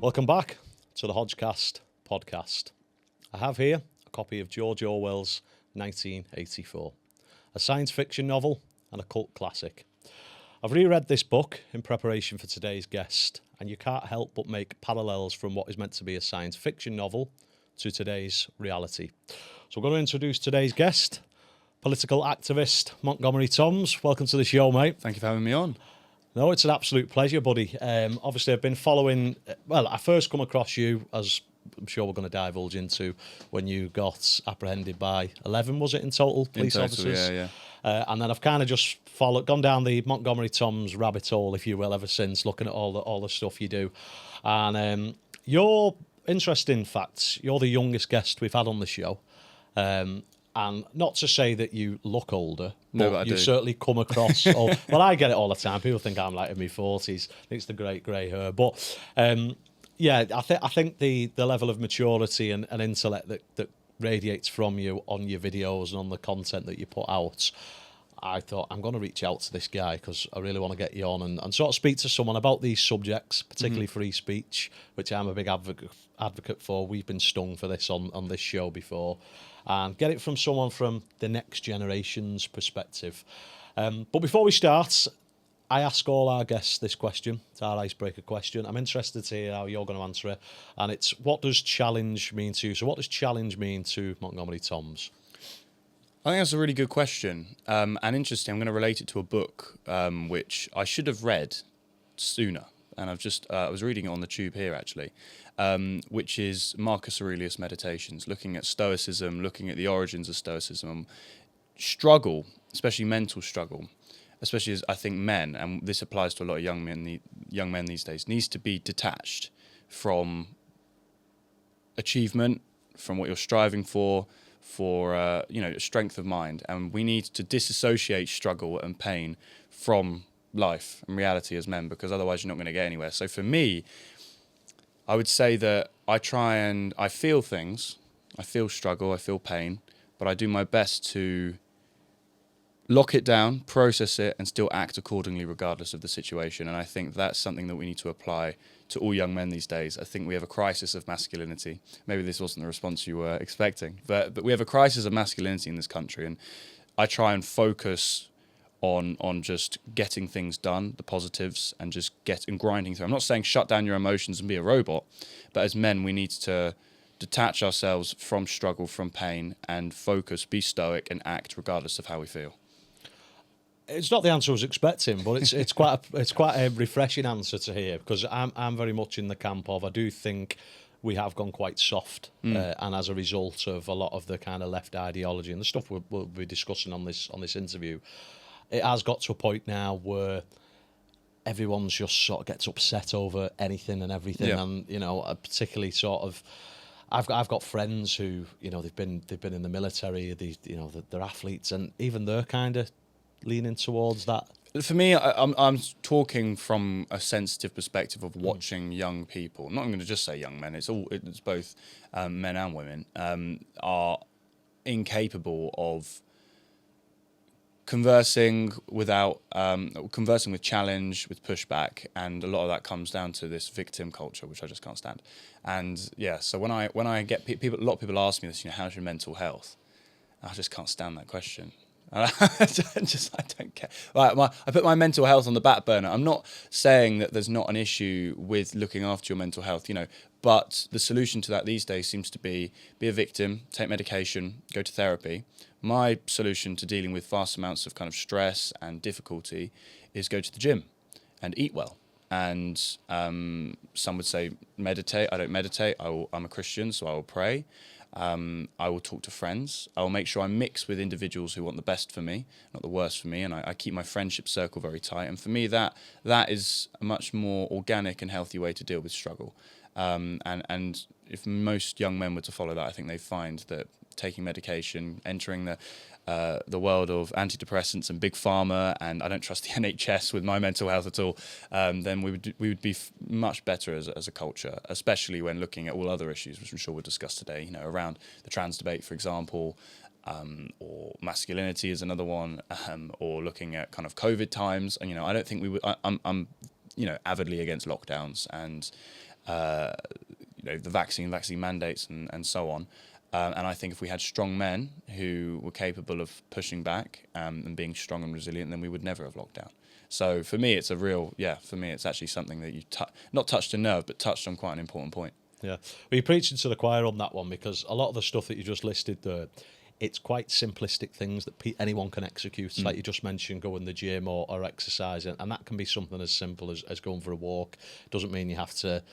Welcome back to the Hodge-Cast podcast. I have here a copy of George Orwell's 1984, a science fiction novel and a cult classic. I've reread this book in preparation for today's guest, and you can't help but make parallels from what is meant to be a science fiction novel to today's reality. So we're going to introduce today's guest, political activist Montgomery Toms. Welcome to the show, mate. Thank you for having me on. No, it's an absolute pleasure, buddy. Obviously, I've been following... Well, I first come across you, as I'm sure we're going to divulge into, when you got apprehended by 11, was it, in total, police officers? Yeah. And then I've kind of just gone down the Montgomery Toms rabbit hole, if you will, ever since, looking at all the stuff you do. And you're, interesting facts, you're the youngest guest we've had on the show. And not to say that you look older, but you certainly come across old. Well, I get it all the time. People think I'm like in my 40s. I think it's the great grey hair. But yeah, I think the level of maturity and intellect that radiates from you on your videos and on the content that you put out, I thought I'm going to reach out to this guy because I really want to get you on and sort of speak to someone about these subjects, particularly free speech, which I'm a big advocate for. We've been stung for this on this show before. And get it from someone from the next generation's perspective. But before we start, I ask all our guests this question. It's our icebreaker question. I'm interested to hear how you're going to answer it. And it's, what does challenge mean to you? So what does challenge mean to Montgomery Toms? I think that's a really good question. And interesting, I'm going to relate it to a book which I should have read sooner. And I was reading it on the tube here, actually, which is Marcus Aurelius' Meditations, looking at Stoicism, looking at the origins of Stoicism. Struggle, especially mental struggle, especially as I think men, and this applies to a lot of young men these days, needs to be detached from achievement, from what you're striving for strength of mind. And we need to disassociate struggle and pain from life and reality as men, because otherwise you're not going to get anywhere. So for me, I would say that I feel things, I feel struggle, I feel pain, but I do my best to lock it down, process it, and still act accordingly regardless of the situation. And I think that's something that we need to apply to all young men these days. I think we have a crisis of masculinity. Maybe this wasn't the response you were expecting, but we have a crisis of masculinity in this country, and I try and focus on just getting things done, the positives, and just grinding through. I'm not saying shut down your emotions and be a robot, but as men, we need to detach ourselves from struggle, from pain, and focus, be stoic, and act regardless of how we feel. It's not the answer I was expecting, but it's quite a refreshing answer to hear, because I'm very much in the camp of, I do think we have gone quite soft, and as a result of a lot of the kind of left ideology and the stuff we'll be discussing on this interview, it has got to a point now where everyone's just sort of gets upset over anything and everything, and particularly sort of, I've got friends who they've been in the military, they're athletes, and even they're kind of leaning towards that. For me, I'm talking from a sensitive perspective of watching young people. I'm not going to just say young men. It's both men and women are incapable of conversing with challenge, with pushback, and a lot of that comes down to this victim culture, which I just can't stand. And yeah, so when I get people, a lot of people ask me this, how's your mental health? I just can't stand that question. I don't care. I put my mental health on the back burner. I'm not saying that there's not an issue with looking after your mental health, but the solution to that these days seems to be a victim, take medication, go to therapy. My solution to dealing with vast amounts of kind of stress and difficulty is go to the gym and eat well. And some would say meditate. I don't meditate. I'm a Christian, so I will pray. I will talk to friends. I will make sure I mix with individuals who want the best for me, not the worst for me, and I keep my friendship circle very tight. And for me, that is a much more organic and healthy way to deal with struggle. And if most young men were to follow that, I think they find that taking medication, entering the world of antidepressants and big pharma, and I don't trust the NHS with my mental health at all, then we would be much better as a culture, especially when looking at all other issues, which I'm sure we'll discuss today, around the trans debate, for example, or masculinity is another one, or looking at kind of COVID times. And, I don't think we would, I'm avidly against lockdowns and the vaccine mandates and so on. And I think if we had strong men who were capable of pushing back and being strong and resilient, then we would never have locked down. So for me, it's it's actually something that you not touched a nerve, but touched on quite an important point. Yeah. Well, you're preaching to the choir on that one, because a lot of the stuff that you just listed there, it's quite simplistic things that anyone can execute. Like you just mentioned, going to the gym or exercising, and that can be something as simple as going for a walk. Doesn't mean you have to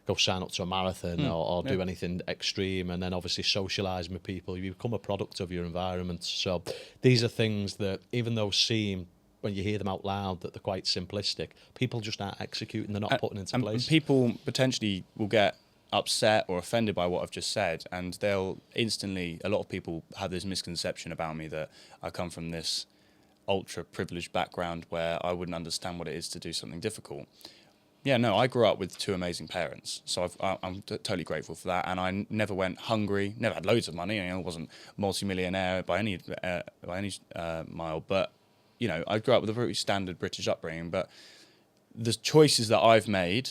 go sign up to a marathon or do anything extreme, and then obviously socialising with people. You become a product of your environment. So these are things that, even though seem, when you hear them out loud, that they're quite simplistic, people just aren't executing, they're not putting into place. And people potentially will get upset or offended by what I've just said, and they'll instantly, a lot of people have this misconception about me that I come from this ultra privileged background where I wouldn't understand what it is to do something difficult. Yeah, no, I grew up with two amazing parents, so I'm totally grateful for that. And I never went hungry, never had loads of money. I wasn't multi-millionaire by any mile, but I grew up with a very standard British upbringing. But the choices that I've made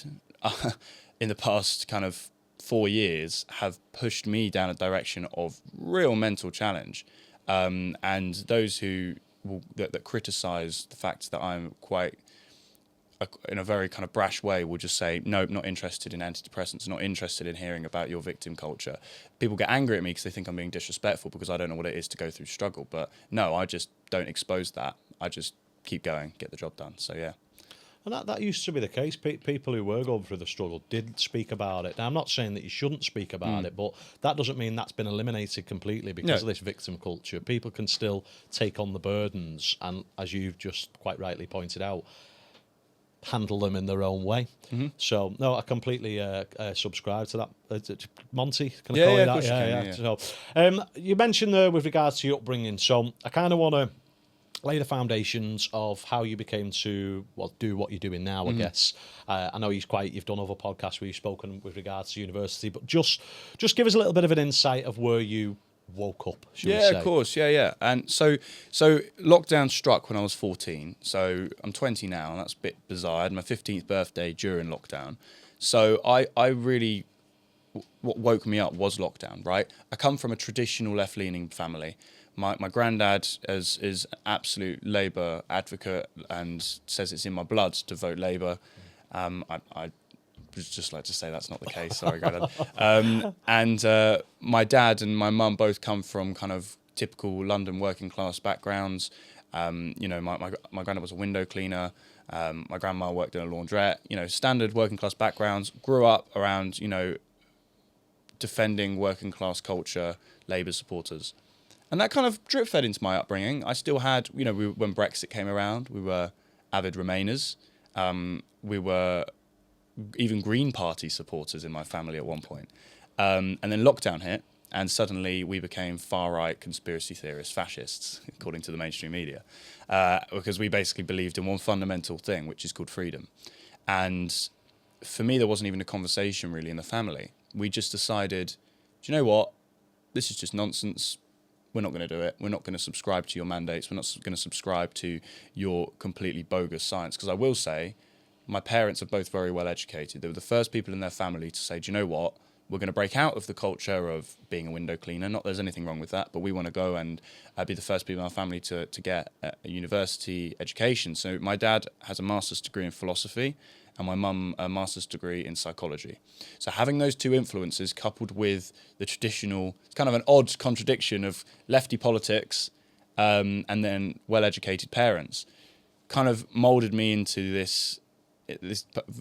in the past kind of 4 years have pushed me down a direction of real mental challenge. And those who that criticise the fact that I'm quite, in a very kind of brash way, will just say, nope, not interested in antidepressants, not interested in hearing about your victim culture. People get angry at me because they think I'm being disrespectful because I don't know what it is to go through struggle. But no, I just don't expose that. I just keep going, get the job done. So yeah. And that used to be the case. People who were going through the struggle did speak about it. Now, I'm not saying that you shouldn't speak about it, but that doesn't mean that's been eliminated completely because of this victim culture. People can still take on the burdens and, as you've just quite rightly pointed out, handle them in their own way. So, no, I completely subscribe to that. Monty, can I call you that? Yeah. So, you mentioned there with regards to your upbringing, so I kind of want to lay the foundations of how you became to do what you're doing now, I guess. I know you've done other podcasts where you've spoken with regards to university, but just give us a little bit of an insight of where you woke up, should we say? Yeah, of course. Yeah. And so lockdown struck when I was 14. So I'm 20 now, and that's a bit bizarre. I had my 15th birthday during lockdown. So I really, what woke me up was lockdown, right? I come from a traditional left-leaning family. My granddad is an absolute Labour advocate and says it's in my blood to vote Labour. I would just like to say that's not the case. Sorry, Granddad. And my dad and my mum both come from kind of typical London working class backgrounds. My granddad was a window cleaner. My grandma worked in a laundrette. Standard working class backgrounds. Grew up around, defending working class culture, Labour supporters. And that kind of drip fed into my upbringing. I still had, when Brexit came around, we were avid Remainers. We were even Green Party supporters in my family at one point. And then lockdown hit, and suddenly we became far-right conspiracy theorists, fascists, according to the mainstream media, because we basically believed in one fundamental thing, which is called freedom. And for me, there wasn't even a conversation really in the family. We just decided, do you know what? This is just nonsense. We're not going to do it. We're not going to subscribe to your mandates. We're not going to subscribe to your completely bogus science. Because I will say, my parents are both very well educated. They were the first people in their family to say, do you know what? We're going to break out of the culture of being a window cleaner. Not there's anything wrong with that, but we want to go and be the first people in our family to get a university education. So my dad has a master's degree in philosophy, and my mum a master's degree in psychology. So having those two influences coupled with the traditional, it's kind of an odd contradiction of lefty politics and then well-educated parents, kind of moulded me into this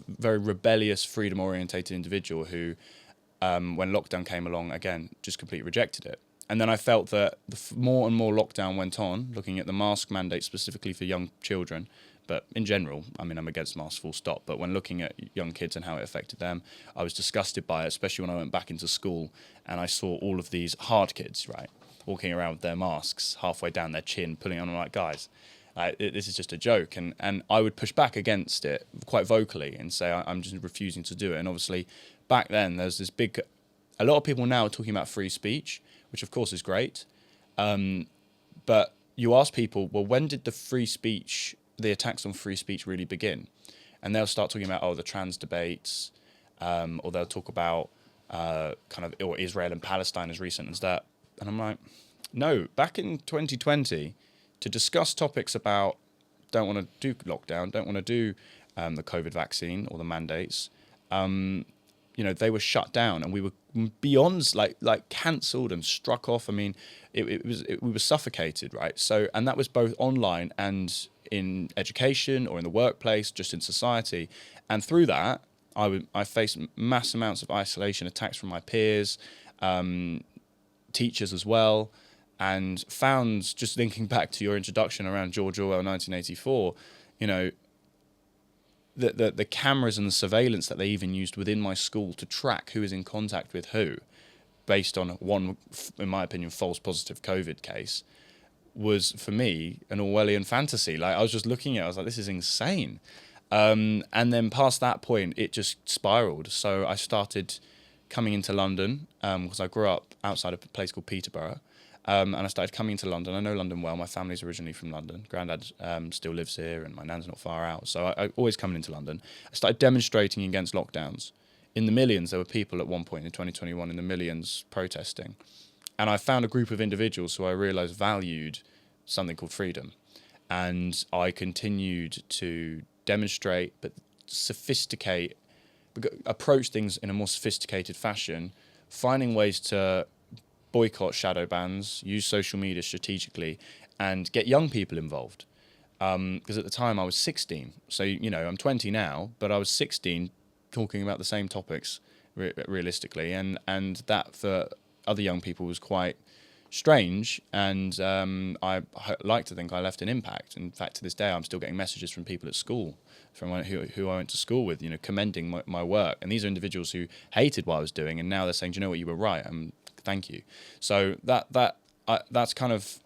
very rebellious, freedom-orientated individual who, when lockdown came along, again, just completely rejected it. And then I felt that the more and more lockdown went on, looking at the mask mandate specifically for young children, but in general, I mean, I'm against masks full stop, but when looking at young kids and how it affected them, I was disgusted by it, especially when I went back into school and I saw all of these hard kids, right, walking around with their masks halfway down their chin, pulling on them like, guys, this is just a joke. And I would push back against it quite vocally and say I'm just refusing to do it. And obviously, back then, there's this a lot of people now are talking about free speech, which of course is great. But you ask people, well, when did the attacks on free speech really begin? And they'll start talking about, the trans debates, or they'll talk about or Israel and Palestine as recent as that. And I'm like, no, back in 2020, to discuss topics about don't want to do lockdown, don't want to do the COVID vaccine or the mandates, they were shut down and we were beyond like cancelled and struck off. I mean, we were suffocated, right? So, and that was both online and in education or in the workplace, just in society. And through that, I faced mass amounts of isolation, attacks from my peers, teachers as well, and found, just linking back to your introduction around George Orwell 1984, the cameras and the surveillance that they even used within my school to track who is in contact with who, based on one, in my opinion, false positive COVID case, was for me an Orwellian fantasy. Like, I was just looking at it, I was like, this is insane. And then past that point, it just spiraled. So I started coming into London because I grew up outside of a place called Peterborough. And I started coming into London. I know London well. My family's originally from London. Granddad still lives here and my nan's not far out. So I always coming into London. I started demonstrating against lockdowns. In the millions, there were people at one point in 2021 in the millions protesting. And I found a group of individuals who I realised valued something called freedom. And I continued to demonstrate, but approach things in a more sophisticated fashion, finding ways to boycott shadow bans, use social media strategically, and get young people involved. Because at the time I was 16, so I'm 20 now, but I was 16 talking about the same topics realistically, and that for other young people was quite strange, and I like to think I left an impact. In fact, to this day, I'm still getting messages from people at school, from who I went to school with, commending my work. And these are individuals who hated what I was doing, and now they're saying, "Do you know what, you were right. Thank you." So that's kind of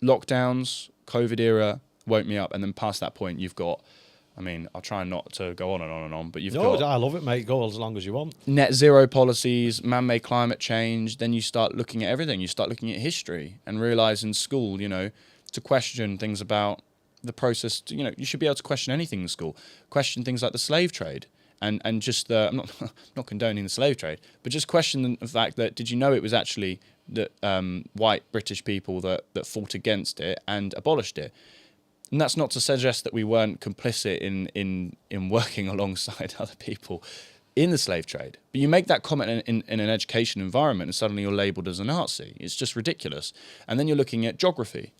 lockdowns, COVID era woke me up, and then past that point, you've got. I mean, I'll try not to go on and on and on, but got... I love it, mate. Go as long as you want. Net zero policies, man-made climate change. Then you start looking at everything. You start looking at history and realise in school, to question things about the process. You should be able to question anything in school. Question things like the slave trade. And just I'm not condoning the slave trade, but just question the fact that, did you know it was actually that white British people that fought against it and abolished it? And that's not to suggest that we weren't complicit in working alongside other people in the slave trade. But you make that comment in an education environment and suddenly you're labelled as a Nazi. It's just ridiculous. And then you're looking at geography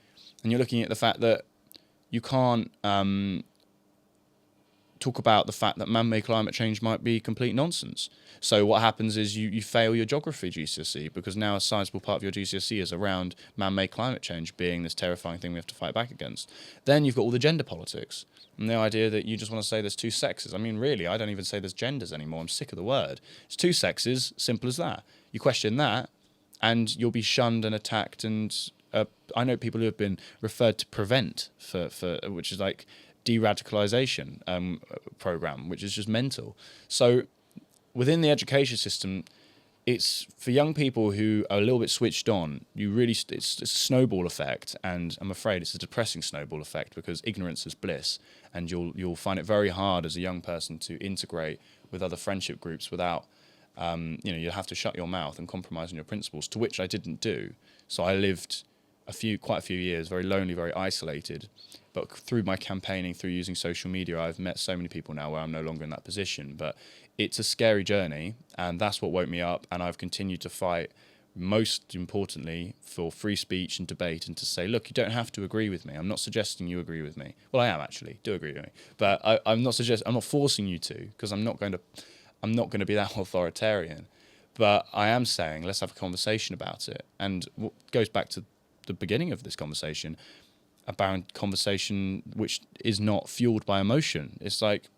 and you're looking at the fact that you can't talk about the fact that man-made climate change might be complete nonsense. So what happens is you fail your geography GCSE because now a sizable part of your GCSE is around man-made climate change being this terrifying thing we have to fight back against. Then you've got all the gender politics and the idea that you just want to say there's two sexes. I mean, really, I don't even say there's genders anymore. I'm sick of the word. It's two sexes, simple as that. You question that and you'll be shunned and attacked. And I know people who have been referred to Prevent for which is like de-radicalization program, which is just mental. So within the education system, it's for young people who are a little bit switched on, it's a snowball effect, and I'm afraid it's a depressing snowball effect because ignorance is bliss, and you'll find it very hard as a young person to integrate with other friendship groups without you have to shut your mouth and compromise on your principles, to which I didn't do. So I lived quite a few years very lonely, very isolated. But through my campaigning, through using social media, I've met so many people now where I'm no longer in that position. But it's a scary journey, and that's what woke me up. And I've continued to fight, most importantly, for free speech and debate, and to say, look, you don't have to agree with me. I'm not suggesting you agree with me. Well, I am actually, do agree with me. But I'm not forcing you to, because I'm not going to be that authoritarian. But I am saying, let's have a conversation about it. And what goes back to the beginning of this conversation, about conversation which is not fueled by emotion. It's like,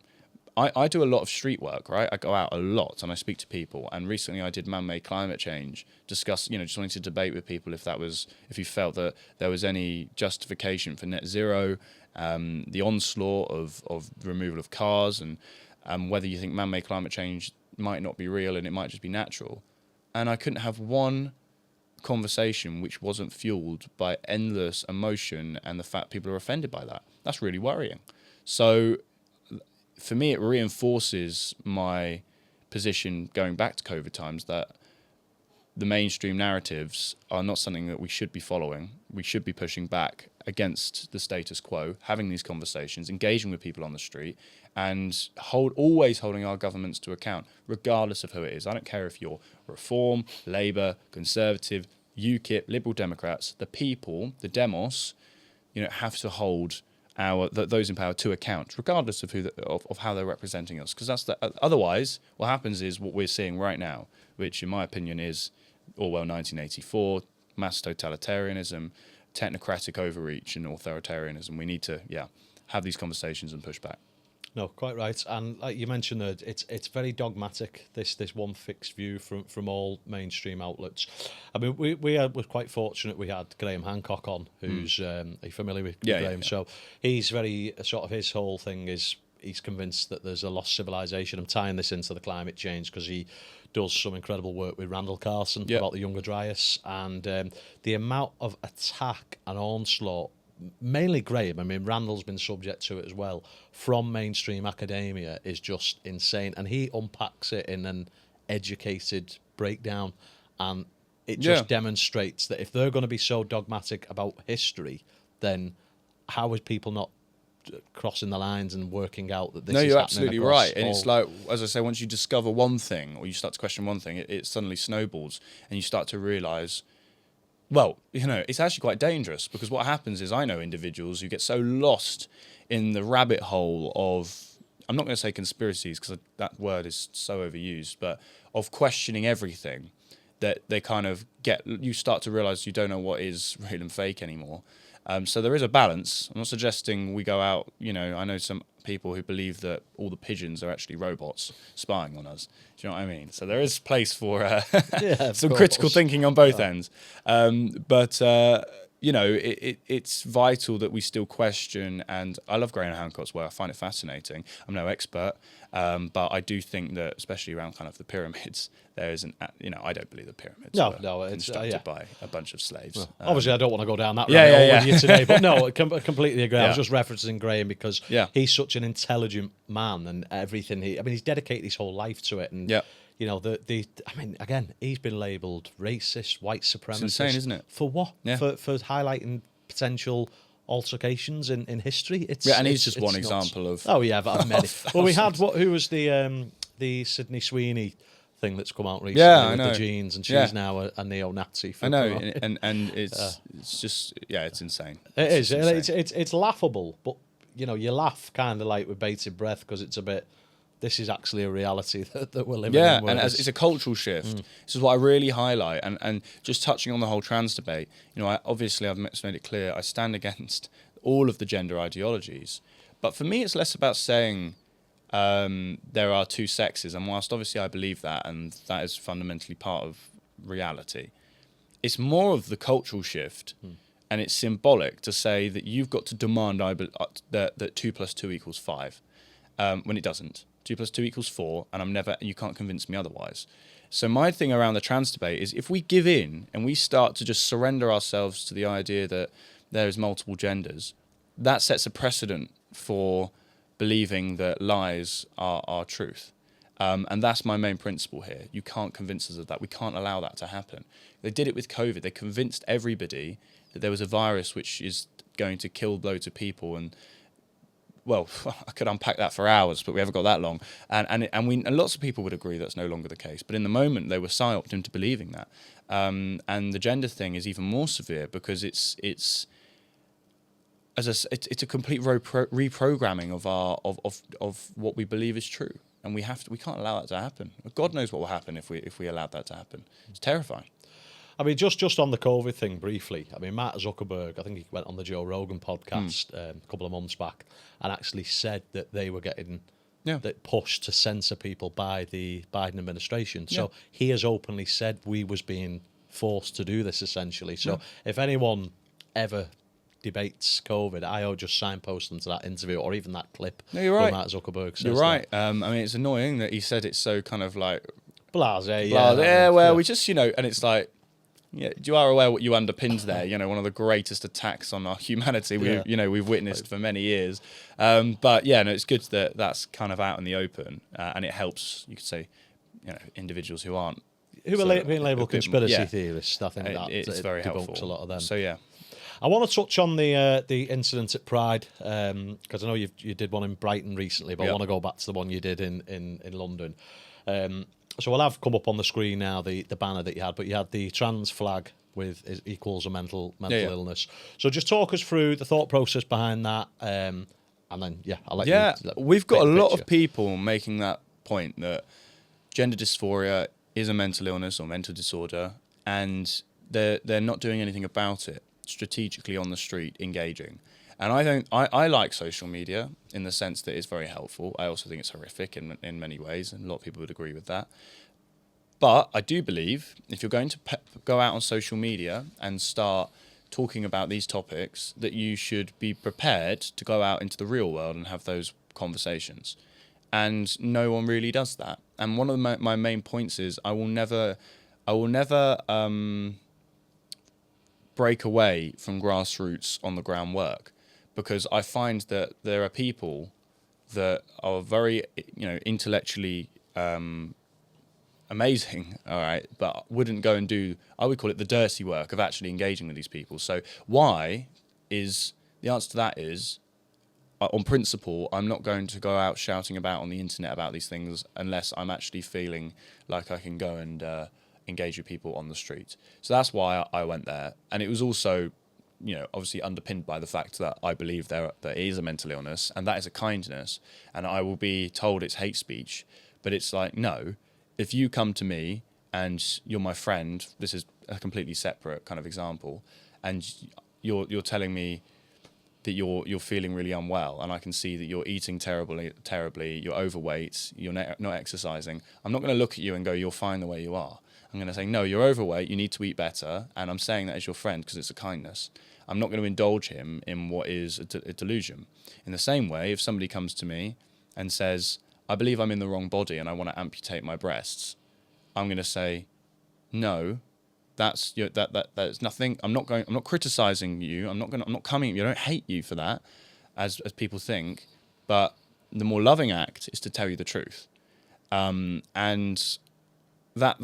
I do a lot of street work, right? I go out a lot and I speak to people. And recently I did man-made climate change, just wanting to debate with people if you felt that there was any justification for net zero, the onslaught of removal of cars, and whether you think man-made climate change might not be real and it might just be natural. And I couldn't have one conversation which wasn't fueled by endless emotion and the fact people are offended by that. That's really worrying. So for me, it reinforces my position going back to COVID times that the mainstream narratives are not something that we should be following. We should be pushing back against the status quo, having these conversations, engaging with people on the street, and always holding our governments to account, regardless of who it is. I don't care if you're Reform, Labour, Conservative, UKIP, Liberal Democrats. The people, the demos, have to hold those in power to account, regardless of of how they're representing us. Because otherwise, what happens is what we're seeing right now, which, in my opinion, is Orwell 1984, mass totalitarianism, technocratic overreach, and authoritarianism. We need to, have these conversations and push back. No, quite right. And like you mentioned, that it's very dogmatic. This one fixed view from all mainstream outlets. I mean, we were quite fortunate. We had Graham Hancock on, who's are you familiar with Graham? Yeah. So he's very sort of, his whole thing is he's convinced that there's a lost civilization. I'm tying this into the climate change because he does some incredible work with Randall Carlson about the Younger Dryas, and the amount of attack and onslaught. Mainly Graham, I mean, Randall's been subject to it as well, from mainstream academia is just insane. And he unpacks it in an educated breakdown. And it just demonstrates that if they're going to be so dogmatic about history, then how is people not crossing the lines and working out that this is happening? No, you're absolutely right. And all... it's like, as I say, once you discover one thing or you start to question one thing, it suddenly snowballs and you start to realise, well, it's actually quite dangerous, because what happens is I know individuals who get so lost in the rabbit hole of, I'm not going to say conspiracies because that word is so overused, but of questioning everything, that they kind of you start to realise you don't know what is real and fake anymore. So there is a balance. I'm not suggesting we go out, I know some people who believe that all the pigeons are actually robots spying on us. Do you know what I mean? So there is place for some critical thinking on both ends. But it's vital that we still question, and I love Graham Hancock's work. I find it fascinating. I'm no expert, but I do think that, especially around kind of the pyramids, there is I don't believe the pyramids were constructed by a bunch of slaves. Well, obviously, I don't want to go down that rabbit hole with you today, but no, I completely agree. I was just referencing Graham because he's such an intelligent man, and everything he's dedicated his whole life to it, and again, he's been labelled racist, white supremacist. It's insane, isn't it? For what? Yeah. For highlighting potential altercations in history. And he's just one example of. Oh yeah, but I've many. Well, we had who was the Sydney Sweeney thing that's come out recently with the jeans, and she's now a neo-Nazi. I know, and it's just it's insane. It's insane. It's laughable, but you laugh kind of like with bated breath because it's a bit. This is actually a reality that we're living in. Yeah, and it's a cultural shift. This is what I really highlight. And just touching on the whole trans debate, I've made it clear, I stand against all of the gender ideologies. But for me, it's less about saying there are two sexes. And whilst obviously I believe that, and that is fundamentally part of reality, it's more of the cultural shift. And it's symbolic to say that you've got to demand that 2 + 2 = 5, when it doesn't. 2 + 2 = 4, and you can't convince me otherwise. So my thing around the trans debate is if we give in and we start to just surrender ourselves to the idea that there is multiple genders, that sets a precedent for believing that lies are truth. And that's my main principle here. You can't convince us of that. We can't allow that to happen. They did it with COVID. They convinced everybody that there was a virus which is going to kill loads of people, and well, I could unpack that for hours, but we haven't got that long. And lots of people would agree that's no longer the case. But in the moment, they were psyoped into believing that. And the gender thing is even more severe because it's a complete reprogramming of what we believe is true, and we can't allow that to happen. God knows what will happen if we allowed that to happen. It's terrifying. I mean, just on the COVID thing briefly. I mean, Mark Zuckerberg, I think he went on the Joe Rogan podcast a couple of months back and actually said that they were getting pushed to censor people by the Biden administration. So he has openly said we was being forced to do this, essentially. So if anyone ever debates COVID, I would just signpost them to that interview or even that clip. No, you're right. Mark Zuckerberg says you're right. I mean, it's annoying that he said it so kind of like blasé. We just, and it's like, you are aware what you underpinned there. One of the greatest attacks on our humanity we've witnessed for many years. But it's good that that's kind of out in the open, and it helps, you could say, individuals who aren't. Who are being labelled conspiracy theorists. I think it's very debunks helpful. a lot of them. So yeah. I want to touch on the incident at Pride, because I know you did one in Brighton recently, but I want to go back to the one you did in London. So we'll have come up on the screen now the banner that you had, but you had the trans flag with equals a mental illness. So just talk us through the thought process behind that, and then I'll let you. We've got a lot of people making that point that gender dysphoria is a mental illness or mental disorder, and they're not doing anything about it strategically on the street, engaging. And I like social media in the sense that it's very helpful. I also think it's horrific in many ways, and a lot of people would agree with that. But I do believe if you're going to go out on social media and start talking about these topics, that you should be prepared to go out into the real world and have those conversations. And no one really does that. And one of my main points is I will never break away from grassroots on the ground work, because I find that there are people that are very, intellectually amazing, all right, but wouldn't go and do, I would call it the dirty work of actually engaging with these people. So the answer to that is, on principle, I'm not going to go out shouting about on the internet about these things unless I'm actually feeling like I can go and engage with people on the street. So that's why I went there. And it was also, obviously underpinned by the fact that I believe there is a mental illness, and that is a kindness, and I will be told it's hate speech. But it's like, no, if you come to me and you're my friend, this is a completely separate kind of example, and you're telling me that you're feeling really unwell, and I can see that you're eating terribly, you're overweight, you're not exercising, I'm not going to look at you and go, you're fine the way you are. I'm going to say, no, you're overweight, you need to eat better, and I'm saying that as your friend because it's a kindness. I'm not going to indulge him in what is a delusion. In the same way, if somebody comes to me and says, I believe I'm in the wrong body and I want to amputate my breasts, I'm going to say, no, that's nothing. I'm not criticizing you. I'm not coming at you. I don't hate you for that, as people think. But the more loving act is to tell you the truth. And that's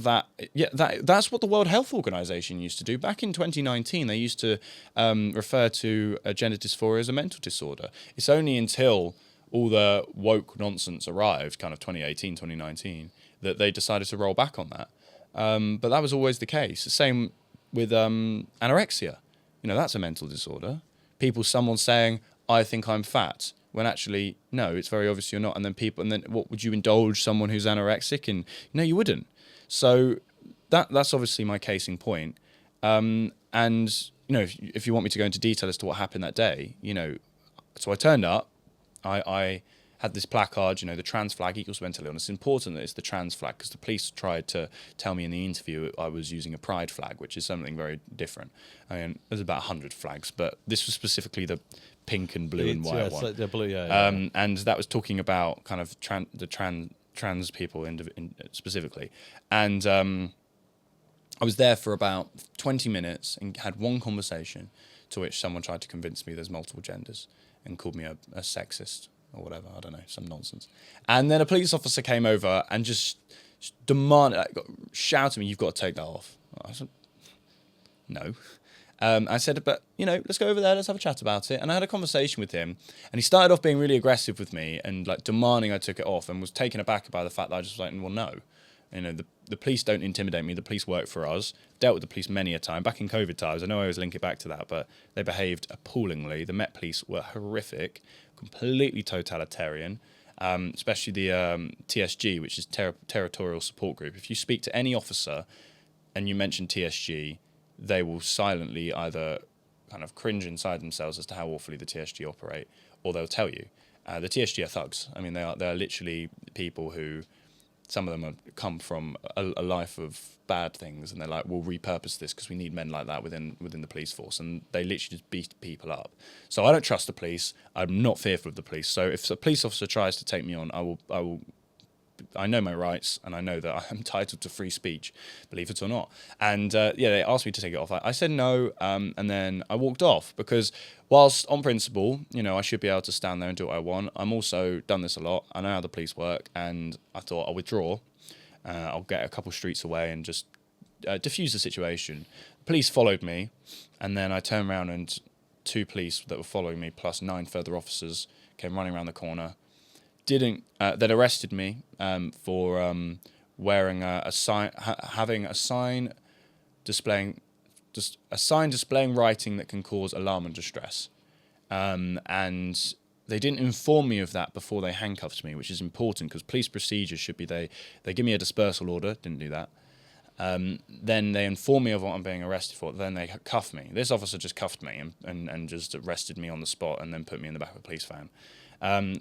what the World Health Organization used to do. Back in 2019, they used to refer to gender dysphoria as a mental disorder. It's only until all the woke nonsense arrived, kind of 2018, 2019, that they decided to roll back on that. But that was always the case. The same with anorexia. That's a mental disorder. Someone saying, I think I'm fat, when actually, no, it's very obvious you're not. And then what, would you indulge someone who's anorexic? And no, you wouldn't. So that's obviously my case in point. And, if you want me to go into detail as to what happened that day, so I turned up, I had this placard, the trans flag equals mental illness. It's important that it's the trans flag, because the police tried to tell me in the interview I was using a pride flag, which is something very different. I mean, there's about 100 flags, but this was specifically the pink and blue and white one. Like the blue, and that was talking about kind of trans people specifically. And I was there for about 20 minutes and had one conversation to which someone tried to convince me there's multiple genders and called me a sexist or whatever, I don't know, some nonsense. And then a police officer came over and just demanded, shouted at me, you've got to take that off. I said, no. I said, but, let's go over there, let's have a chat about it. And I had a conversation with him, and he started off being really aggressive with me and demanding I took it off, and was taken aback by the fact that I just was like, well, no. The police don't intimidate me. The police work for us. Dealt with the police many a time. Back in COVID times, I know I always link it back to that, but they behaved appallingly. The Met Police were horrific, completely totalitarian, especially the TSG, which is Territorial Support Group. If you speak to any officer and you mention TSG, they will silently either kind of cringe inside themselves as to how awfully the TSG operate, or they'll tell you. The TSG are thugs. I mean, they are literally people who... Some of them have come from a life of bad things, and they're like, we'll repurpose this because we need men like that within the police force, and they literally just beat people up. So I don't trust the police. I'm not fearful of the police. So if a police officer tries to take me on, I know my rights, and I know that I'm entitled to free speech, believe it or not. And they asked me to take it off. I said no, and then I walked off, because whilst on principle, I should be able to stand there and do what I want, I'm also done this a lot. I know how the police work, and I thought I'll withdraw. I'll get a couple streets away and just diffuse the situation. Police followed me, and then I turned around and 2 police that were following me plus 9 further officers came running around the corner. That arrested me for wearing a sign, having a sign displaying writing that can cause alarm and distress. And they didn't inform me of that before they handcuffed me, which is important because police procedures should be they give me a dispersal order, didn't do that. Then they inform me of what I'm being arrested for, then they cuff me. This officer just cuffed me and just arrested me on the spot and then put me in the back of a police van.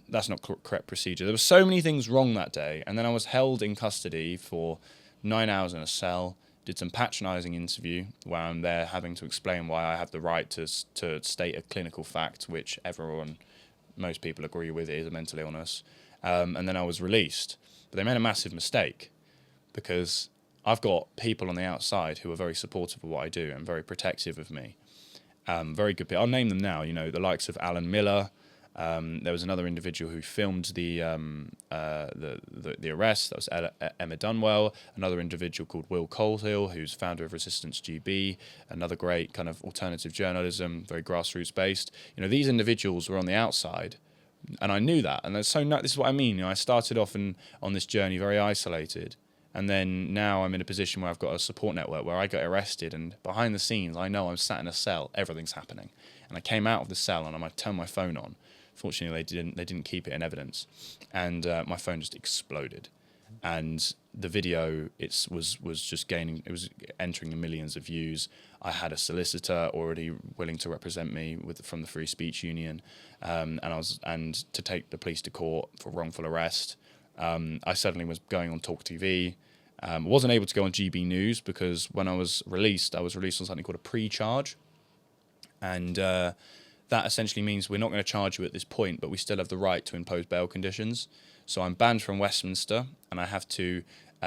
That's not correct procedure. There were so many things wrong that day, and then I was held in custody for 9 hours in a cell, did some patronising interview where I'm there having to explain why I have the right to state a clinical fact, which most people agree with is a mental illness, and then I was released. But they made a massive mistake because I've got people on the outside who are very supportive of what I do and very protective of me. Very good people. I'll name them now. The likes of Alan Miller. There was another individual who filmed the arrest. That was Emma Dunwell. Another individual called Will Coleshill, who's founder of Resistance GB. Another great kind of alternative journalism, very grassroots based. These individuals were on the outside, and I knew that. And this is what I mean. I started off on this journey very isolated. And then now I'm in a position where I've got a support network where I got arrested, and behind the scenes, I know I'm sat in a cell, everything's happening. And I came out of the cell and I turned my phone on. Fortunately, they didn't keep it in evidence, and my phone just exploded. And the video was just gaining, it was entering the millions of views. I had a solicitor already willing to represent me from the Free Speech Union, and to take the police to court for wrongful arrest. I suddenly was going on Talk TV. I wasn't able to go on GB News because when I was released on something called a pre-charge. And that essentially means we're not going to charge you at this point, but we still have the right to impose bail conditions. So I'm banned from Westminster, and I have to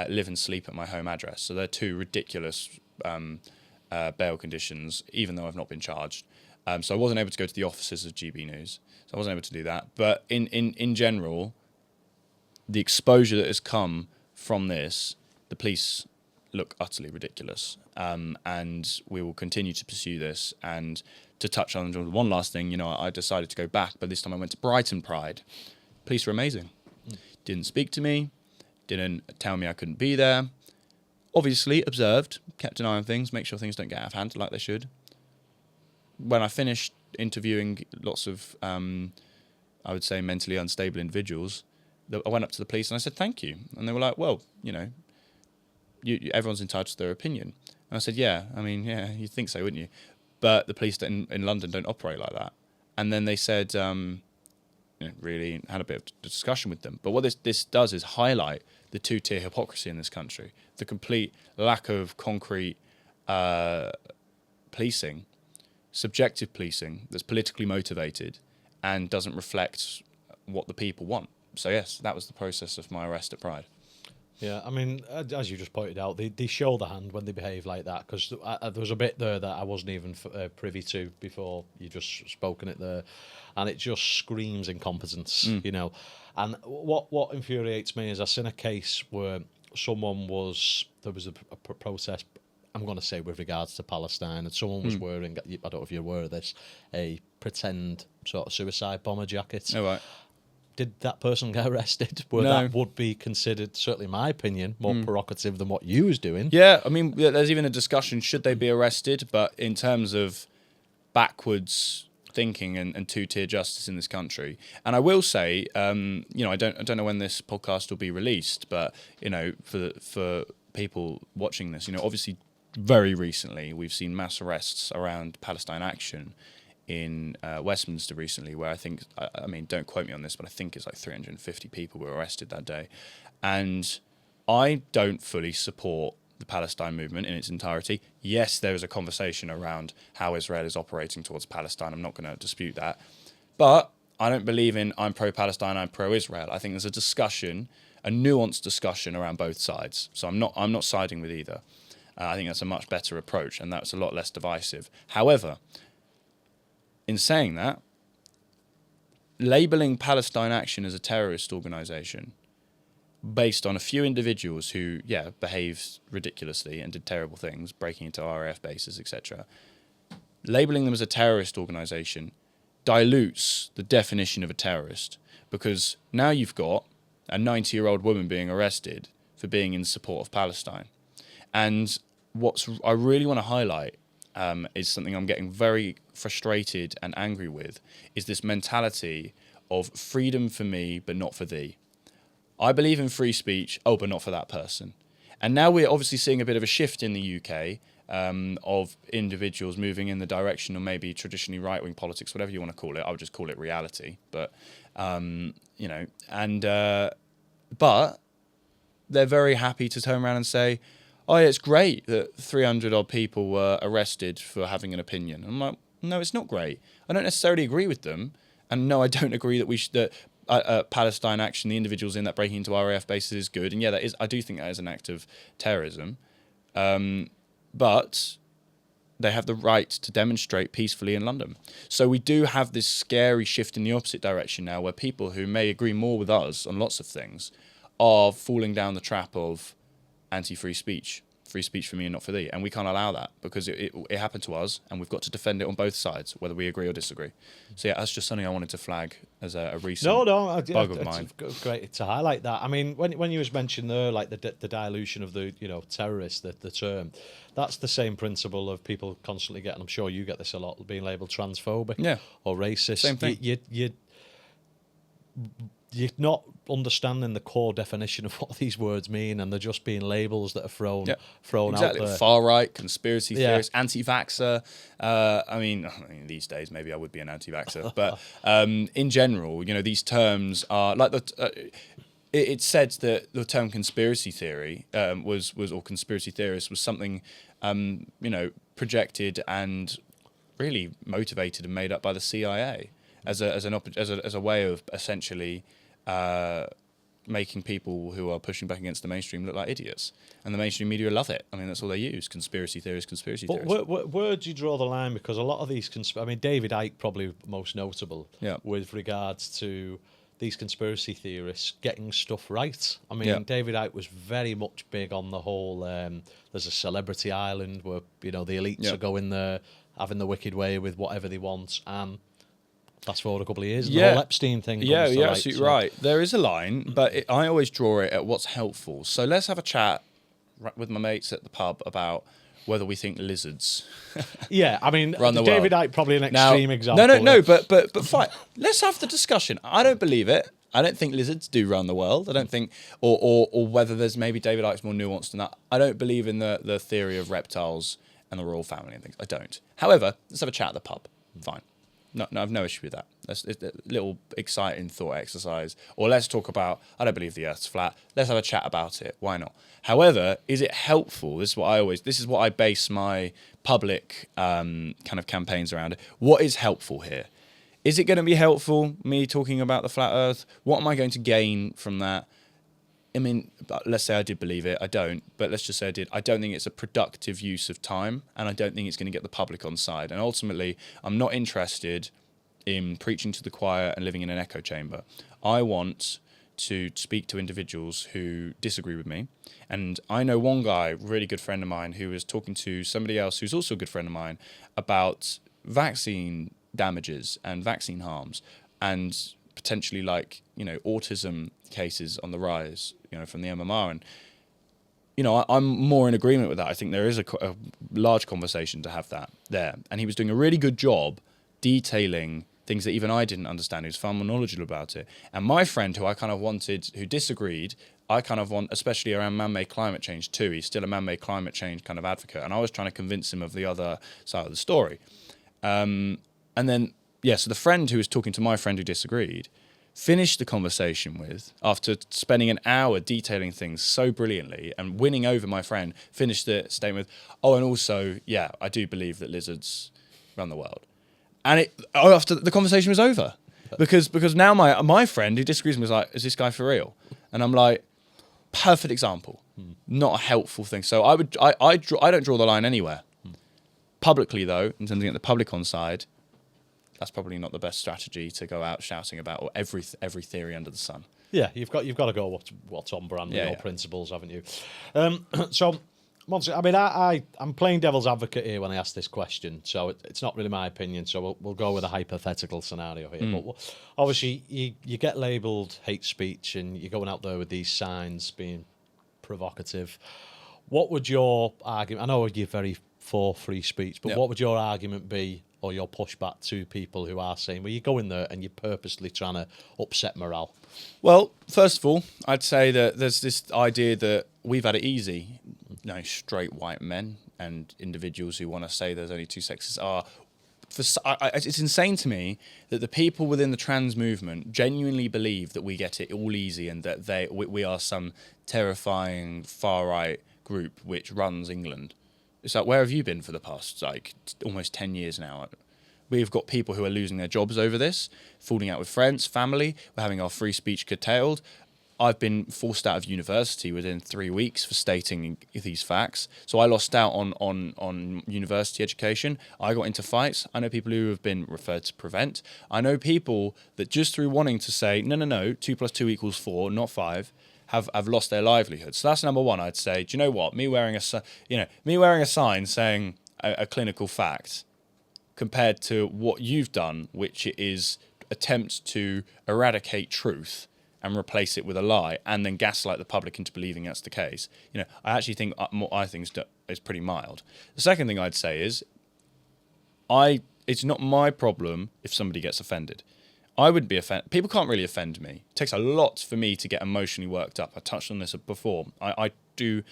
live and sleep at my home address. So they're 2 ridiculous bail conditions, even though I've not been charged. So I wasn't able to go to the offices of GB News. So I wasn't able to do that. But in general, the exposure that has come from this, the police look utterly ridiculous. And we will continue to pursue this. And to touch on one last thing, I decided to go back, but this time I went to Brighton Pride. Police were amazing. Didn't speak to me, didn't tell me I couldn't be there. Obviously observed, kept an eye on things, make sure things don't get out of hand like they should. When I finished interviewing lots of, I would say, mentally unstable individuals, I went up to the police and I said, thank you. And they were like, well, everyone's entitled to their opinion. And I said, yeah, you'd think so, wouldn't you? But the police in London don't operate like that. And then they said, really had a bit of discussion with them. But what this does is highlight the 2-tier hypocrisy in this country, the complete lack of concrete policing, subjective policing that's politically motivated and doesn't reflect what the people want. So yes, that was the process of my arrest at Pride. Yeah, as you just pointed out, they show the hand when they behave like that, because there was a bit there that I wasn't even privy to before you just spoken it there, and it just screams incompetence, And what infuriates me is I've seen a case where there was a protest, I'm going to say with regards to Palestine, and someone was wearing, I don't know if you're aware of this, a pretend sort of suicide bomber jacket. Oh, right. Did that person get arrested? No. That would be considered, certainly in my opinion, more provocative than what you was doing. Yeah, there's even a discussion, should they be arrested? But in terms of backwards thinking and 2-tier justice in this country, and I will say, I don't know when this podcast will be released, but for people watching this, obviously very recently we've seen mass arrests around Palestine Action in Westminster recently, where I think, don't quote me on this, but I think it's like 350 people were arrested that day. And I don't fully support the Palestine movement in its entirety. Yes, there is a conversation around how Israel is operating towards Palestine. I'm not going to dispute that. But I don't believe in I'm pro-Palestine, I'm pro-Israel. I think there's a discussion, a nuanced discussion around both sides. So I'm not siding with either. I think that's a much better approach, and that's a lot less divisive. However, in saying that, labelling Palestine Action as a terrorist organisation based on a few individuals who, behaved ridiculously and did terrible things, breaking into RAF bases, etc., labeling them as a terrorist organization dilutes the definition of a terrorist, because now you've got a 90-year-old woman being arrested for being in support of Palestine. And what I really want to highlight is something I'm getting very frustrated and angry with, is this mentality of freedom for me, but not for thee. I believe in free speech, but not for that person. And now we're obviously seeing a bit of a shift in the UK of individuals moving in the direction of maybe traditionally right-wing politics, whatever you want to call it. I would just call it reality. But, but they're very happy to turn around and say, oh, yeah, it's great that 300 odd people were arrested for having an opinion. And I'm like, no, it's not great. I don't necessarily agree with them. And no, I don't agree that Palestine action, the individuals in that breaking into RAF bases is good. And yeah, I do think that is an act of terrorism. But they have the right to demonstrate peacefully in London. So we do have this scary shift in the opposite direction now, where people who may agree more with us on lots of things are falling down the trap of anti-free speech. Free speech for me and not for thee. And we can't allow that, because it happened to us, and we've got to defend it on both sides, whether we agree or disagree. So yeah, that's just something I wanted to flag as a recent bug of mine. It's great to highlight that. I mean, when you was mentioned there, like the dilution of the terrorist, the term, that's the same principle of people constantly getting, I'm sure you get this a lot, being labelled transphobic or racist. Same thing. You're not understanding the core definition of what these words mean, and they're just being labels that are thrown out there. Far right, conspiracy theorist, anti-vaxxer. I mean, these days maybe I would be an anti-vaxxer, but in general, these terms are like it's said that the term conspiracy theory or conspiracy theorist was something projected and really motivated and made up by the CIA as a way of essentially making people who are pushing back against the mainstream look like idiots. And the mainstream media love it. I mean, that's all they use, conspiracy theorists. But where do you draw the line? Because a lot of these... David Icke probably most notable with regards to these conspiracy theorists getting stuff right. I mean, David Icke was very much big on the whole... there's a celebrity island where, the elites are going there, having the wicked way with whatever they want, and... Fast forward a couple of years, the whole Epstein thing. Yeah, you're absolutely right. There is a line, but I always draw it at what's helpful. So let's have a chat with my mates at the pub about whether we think lizards run the David world. Icke probably an extreme example. No, but fine. Let's have the discussion. I don't believe it. I don't think lizards do run the world. I don't think, or whether there's maybe David Icke's more nuanced than that. I don't believe in the theory of reptiles and the royal family and things. I don't. However, let's have a chat at the pub. Fine. No, I've no issue with that. That's a little exciting thought exercise. Or let's talk about, I don't believe the Earth's flat. Let's have a chat about it. Why not? However, is it helpful? This is what I base my public kind of campaigns around. What is helpful here? Is it going to be helpful, me talking about the flat Earth? What am I going to gain from that? I mean, let's say I did believe it. I don't, but let's just say I did. I don't think it's a productive use of time, and I don't think it's going to get the public on side. And ultimately, I'm not interested in preaching to the choir and living in an echo chamber. I want to speak to individuals who disagree with me. And I know one guy, really good friend of mine, who was talking to somebody else who's also a good friend of mine about vaccine damages and vaccine harms, and potentially autism cases on the rise, from the MMR. And, I'm more in agreement with that. I think there is a large conversation to have that there. And he was doing a really good job detailing things that even I didn't understand. He was far more knowledgeable about it. And my friend, who I kind of wanted, who disagreed, I kind of want, especially around man-made climate change too. He's still a man-made climate change kind of advocate. And I was trying to convince him of the other side of the story. And then, so the friend who was talking to my friend who disagreed finished the conversation with, after spending an hour detailing things so brilliantly and winning over my friend, finished the statement with, and also, I do believe that lizards run the world. And after the conversation was over, because now my friend who disagrees with me was like, is this guy for real? And I'm like, perfect example, not a helpful thing. So I don't draw the line anywhere. Publicly though, in terms of getting the public on side, that's probably not the best strategy to go out shouting about, or every theory under the sun. Yeah, you've got to go what's on brand with your principles, haven't you? So, Monty, I mean, I'm playing devil's advocate here when I ask this question, so it's not really my opinion. So we'll go with a hypothetical scenario here. But obviously, you get labelled hate speech, and you're going out there with these signs being provocative. What would your argument? I know you're very for free speech, but what would your argument be, or your pushback to people who are saying, well, you go in there and you're purposely trying to upset morale? Well, first of all, I'd say that there's this idea that we've had it easy. Straight white men and individuals who want to say there's only two sexes are... it's insane to me that the people within the trans movement genuinely believe that we get it all easy and that we are some terrifying far-right group which runs England. It's like, where have you been for the past, almost 10 years now? We've got people who are losing their jobs over this, falling out with friends, family. We're having our free speech curtailed. I've been forced out of university within 3 weeks for stating these facts. So I lost out on university education. I got into fights. I know people who have been referred to Prevent. I know people that just through wanting to say, no, 2 + 2 = 4, not 5, have lost their livelihood. So that's number one. I'd say, do you know what? Me wearing a sign saying a clinical fact compared to what you've done, which is attempt to eradicate truth and replace it with a lie and then gaslight the public into believing that's the case. I actually think what I think is pretty mild. The second thing I'd say is it's not my problem if somebody gets offended. I wouldn't be offended. People can't really offend me. It takes a lot for me to get emotionally worked up. I touched on this before. I do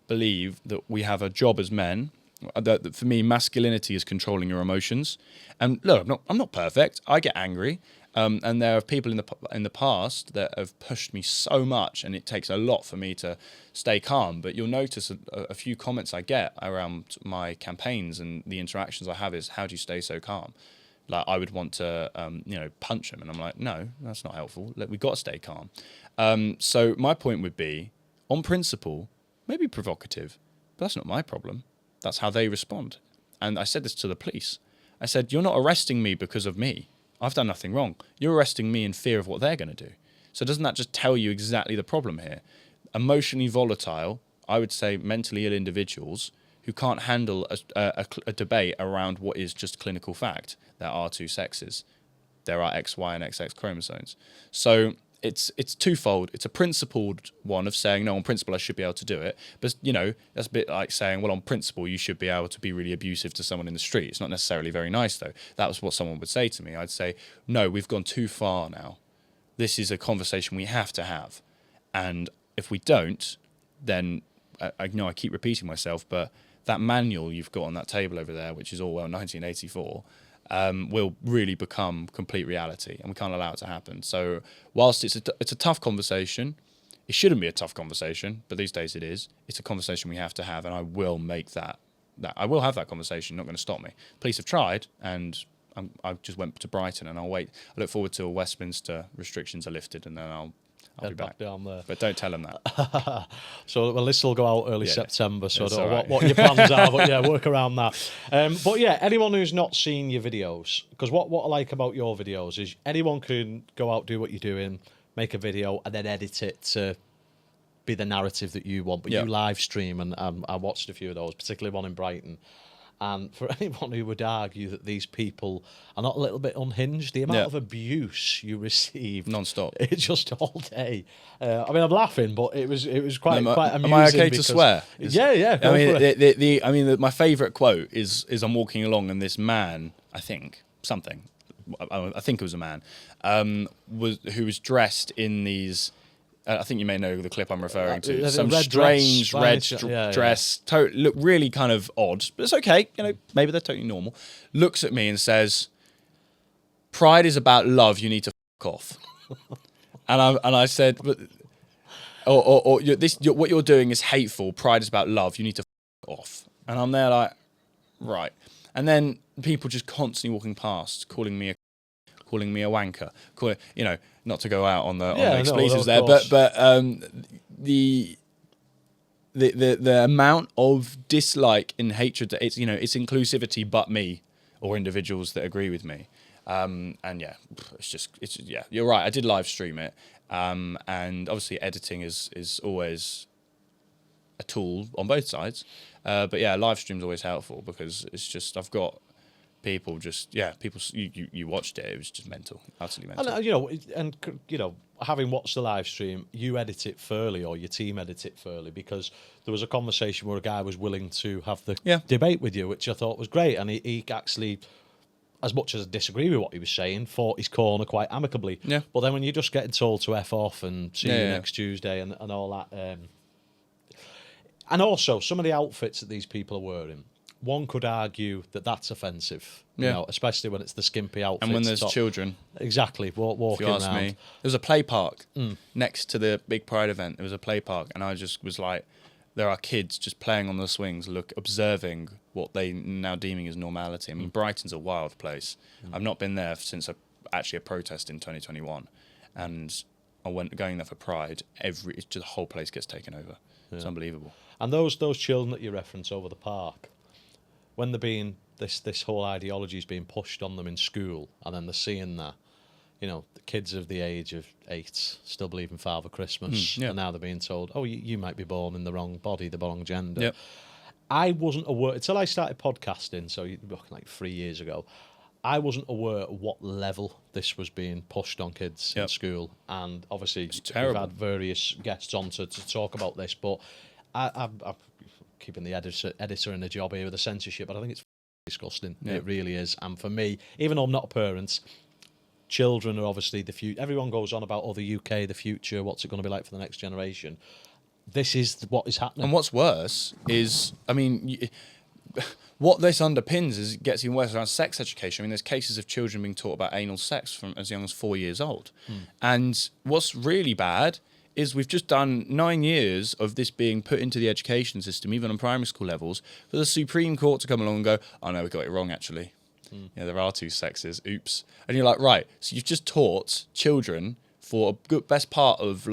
believe that we have a job as men. That for me, masculinity is controlling your emotions. And look, I'm not perfect. I get angry. And there are people in the past that have pushed me so much, and it takes a lot for me to stay calm. But you'll notice a few comments I get around my campaigns and the interactions I have is, how do you stay so calm? Like, I would want to, punch them. And I'm like, no, that's not helpful. We've got to stay calm. So my point would be, on principle, maybe provocative, but that's not my problem. That's how they respond. And I said this to the police. I said, you're not arresting me because of me. I've done nothing wrong. You're arresting me in fear of what they're going to do. So doesn't that just tell you exactly the problem here? Emotionally volatile, I would say mentally ill individuals who can't handle a debate around what is just clinical fact. There are two sexes. There are XY and XX chromosomes. So it's twofold. It's a principled one of saying, no, on principle, I should be able to do it. But, that's a bit like saying, well, on principle, you should be able to be really abusive to someone in the street. It's not necessarily very nice, though. That was what someone would say to me. I'd say, no, we've gone too far now. This is a conversation we have to have. And if we don't, then I know I keep repeating myself, but that manual you've got on that table over there, which is Orwell 1984, will really become complete reality, and we can't allow it to happen. So whilst it's a tough conversation, it shouldn't be a tough conversation, but these days it is. It's a conversation we have to have, and I will make that I will have that conversation. Not going to stop me. Police have tried, and I just went to Brighton, and I'll wait. I look forward till Westminster restrictions are lifted, and then I'll be back down there. But don't tell them that. So, well, this will go out early September, so I don't know what your plans are, but yeah, work around that. But yeah, anyone who's not seen your videos, because what I like about your videos is anyone can go out, do what you're doing, make a video, and then edit it to be the narrative that you want. But you live stream, and I watched a few of those, particularly one in Brighton. And for anyone who would argue that these people are not a little bit unhinged, the amount of abuse you receive non-stop, it's just all day. I mean, I'm laughing, but it was quite amusing. Am I okay to swear? Yeah. I mean, my favourite quote is I'm walking along, and this man, I think it was a man, who was dressed in these. I think you may know the clip I'm referring to. Some strange red dress. Look really kind of odd, but it's okay. Maybe they're totally normal. Looks at me and says, "Pride is about love. You need to f*** off." and I said, "But what you're doing is hateful. Pride is about love. You need to f*** off." And I'm there like, right. And then people just constantly walking past, calling me a wanker, not to go out on the expletives there, but the amount of dislike and hatred that it's inclusivity, but me or individuals that agree with me, and you're right. I did live stream it, And obviously editing is always a tool on both sides. But yeah, live stream's always helpful because it's just, I've got people just, you watched it, it was just mental, utterly mental. And having watched the live stream, you edit it fairly, or your team edit it fairly, because there was a conversation where a guy was willing to have the debate with you, which I thought was great, and he actually, as much as I disagree with what he was saying, fought his corner quite amicably. Yeah. But then when you're just getting told to F off and see you next Tuesday and all that, and also some of the outfits that these people are wearing, one could argue that that's offensive, especially when it's the skimpy outfits. And when there's children. Exactly, walking around. If you ask me. There was a play park next to the big Pride event. There was a play park, and I just was like, there are kids just playing on the swings, observing what they now deeming as normality. I mean, Brighton's a wild place. I've not been there since actually a protest in 2021, and I went going there for Pride. The whole place gets taken over. Yeah. It's unbelievable. And those children that you reference over the park, when they're being this whole ideology is being pushed on them in school, and then they're seeing that, the kids of the age of 8 still believe in Father Christmas, and now they're being told, oh, you might be born in the wrong body, the wrong gender. Yep. I wasn't aware until I started podcasting, so like 3 years ago. I wasn't aware at what level this was being pushed on kids in school, and obviously we've had various guests on to talk about this, but I'm keeping the editor in the job here with the censorship, but I think it's disgusting. Yeah. It really is. And for me, even though I'm not a parent, children are obviously the future. Everyone goes on about, the UK, the future, what's it going to be like for the next generation. This is what is happening. And what's worse is, what this underpins is it gets even worse around sex education. I mean, there's cases of children being taught about anal sex from as young as 4 years old. And what's really bad is we've just done 9 years of this being put into the education system, even on primary school levels, for the Supreme Court to come along and go, oh no, we got it wrong actually. There are two sexes, oops. And you're like, right, so you've just taught children for a best part of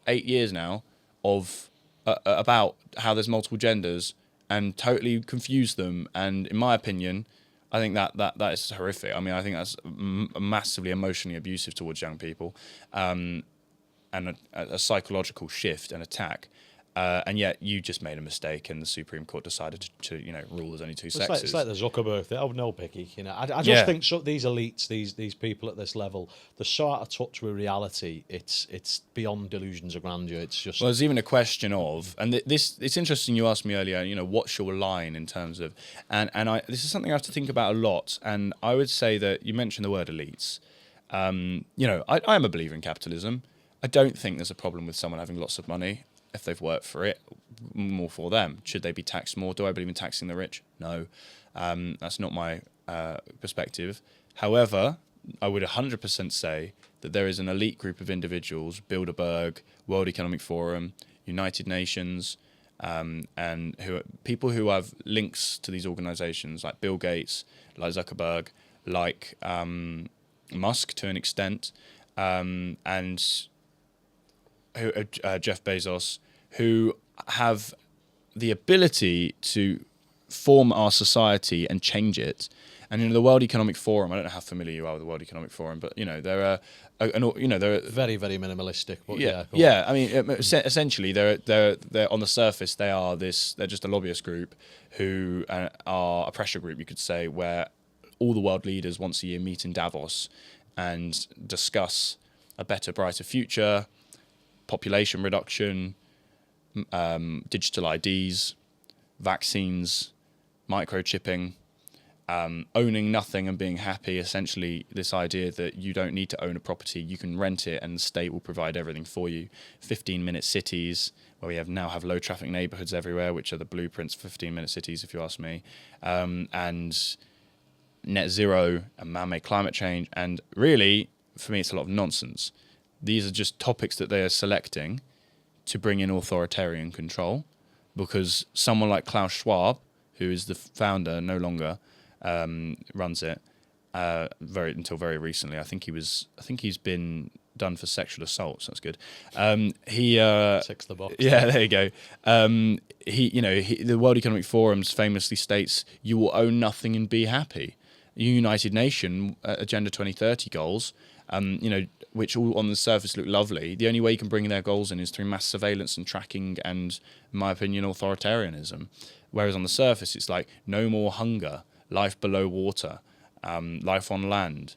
8 years now of about how there's multiple genders and totally confused them. And in my opinion, I think that is horrific. I mean, I think that's massively emotionally abusive towards young people. And a psychological shift and attack, and yet you just made a mistake, and the Supreme Court decided to rule there's only two sexes. It's like the Zuckerberg thing. Oh no, Picky. I just think these elites, these people at this level, they're so out of touch with reality. It's beyond delusions of grandeur. It's just there's even a question of, and it's interesting. You asked me earlier, what's your line in terms of, and this is something I have to think about a lot. And I would say that you mentioned the word elites. I am a believer in capitalism. I don't think there's a problem with someone having lots of money if they've worked for it. More for them. Should they be taxed more? Do I believe in taxing the rich? No. That's not my perspective. However, I would 100% say that there is an elite group of individuals, Bilderberg, World Economic Forum, United Nations, and people who have links to these organizations like Bill Gates, like Zuckerberg, like Musk to an extent, and Jeff Bezos, who have the ability to form our society and change it. And the World Economic Forum, I don't know how familiar you are with the World Economic Forum, but they're very, very minimalistic. But I mean, essentially, they're on the surface they're just a lobbyist group who are a pressure group, you could say, where all the world leaders once a year meet in Davos and discuss a better, brighter future, population reduction, digital IDs, vaccines, microchipping, owning nothing and being happy. Essentially, this idea that you don't need to own a property, you can rent it and the state will provide everything for you. 15-minute cities, where we now have low traffic neighborhoods everywhere, which are the blueprints for 15-minute cities, if you ask me. And net zero and man-made climate change. And really, for me, it's a lot of nonsense. These are just topics that they are selecting to bring in authoritarian control, because someone like Klaus Schwab, who is the founder, no longer runs it until very recently. I think he's been done for sexual assault, so that's good. Ticks the box. Yeah, there you go. The World Economic Forum famously states, "You will own nothing and be happy." United Nations Agenda 2030 goals which all on the surface look lovely. The only way you can bring their goals in is through mass surveillance and tracking and, in my opinion, authoritarianism. Whereas on the surface, it's like no more hunger, life below water, life on land,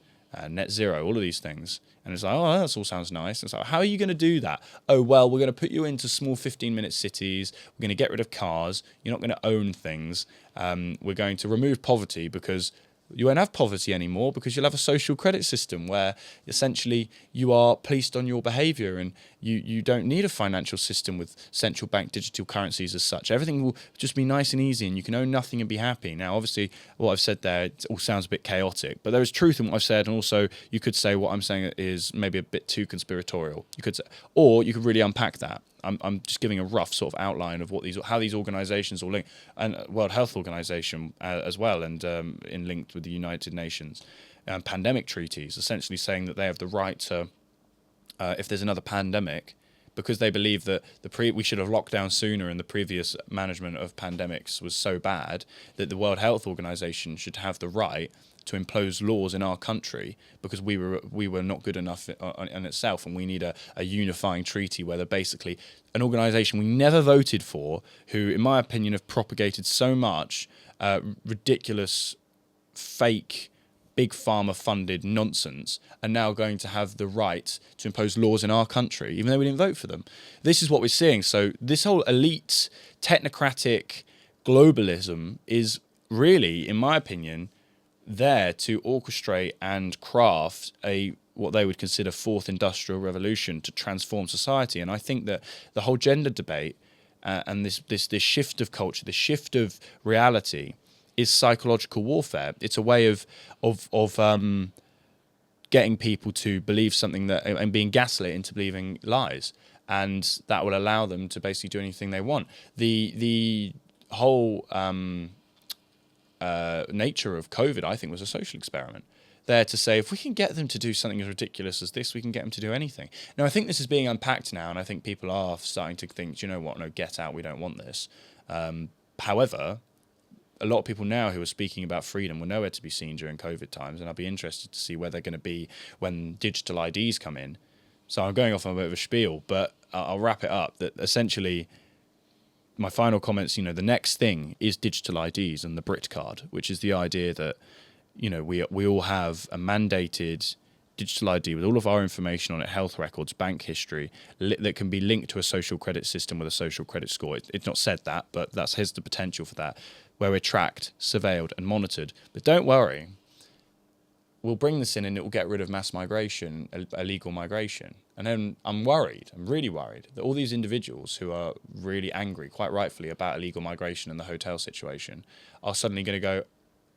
net zero, all of these things. And it's like, oh, that all sounds nice. And it's like, how are you going to do that? Oh, well, we're going to put you into small 15-minute cities. We're going to get rid of cars. You're not going to own things. We're going to remove poverty because you won't have poverty anymore, because you'll have a social credit system where essentially you are policed on your behaviour, and you don't need a financial system with central bank digital currencies as such. Everything will just be nice and easy, and you can own nothing and be happy. Now, obviously, what I've said there, it all sounds a bit chaotic, but there is truth in what I've said, and also you could say what I'm saying is maybe a bit too conspiratorial. You could say, or you could really unpack that. I'm just giving a rough sort of outline of how these organisations all link, and World Health Organization as well, and in linked with the United Nations, pandemic treaties, essentially saying that they have the right to, if there's another pandemic, because they believe that we should have locked down sooner and the previous management of pandemics was so bad, that the World Health Organization should have the right to impose laws in our country because we were not good enough in itself, and we need a unifying treaty where they're basically an organisation we never voted for, who, in my opinion, have propagated so much ridiculous, fake, big pharma funded nonsense, are now going to have the right to impose laws in our country, even though we didn't vote for them. This is what we're seeing. So this whole elite, technocratic globalism is really, in my opinion, there to orchestrate and craft what they would consider fourth industrial revolution to transform society. And I think that the whole gender debate and this shift of culture, this shift of reality, is psychological warfare. It's a way of getting people to believe something and being gaslit into believing lies, and that will allow them to basically do anything they want. The whole nature of COVID, I think, was a social experiment there to say, if we can get them to do something as ridiculous as this, we can get them to do anything. Now, I think this is being unpacked now, and I think people are starting to think, do you know what, no, get out, we don't want this. However, a lot of people now who are speaking about freedom were nowhere to be seen during COVID times, and I'll be interested to see where they're going to be when digital IDs come in. So I'm going off on a bit of a spiel, but I'll wrap it up that essentially my final comments, the next thing is digital IDs and the Brit card, which is the idea that, we all have a mandated digital ID with all of our information on it, health records, bank history, that can be linked to a social credit system with a social credit score. It's not said that, but here's the potential for that, where we're tracked, surveilled and monitored. But don't worry, we'll bring this in and it will get rid of mass migration, illegal migration. And then I'm really worried, that all these individuals who are really angry, quite rightfully, about illegal migration and the hotel situation are suddenly going to go,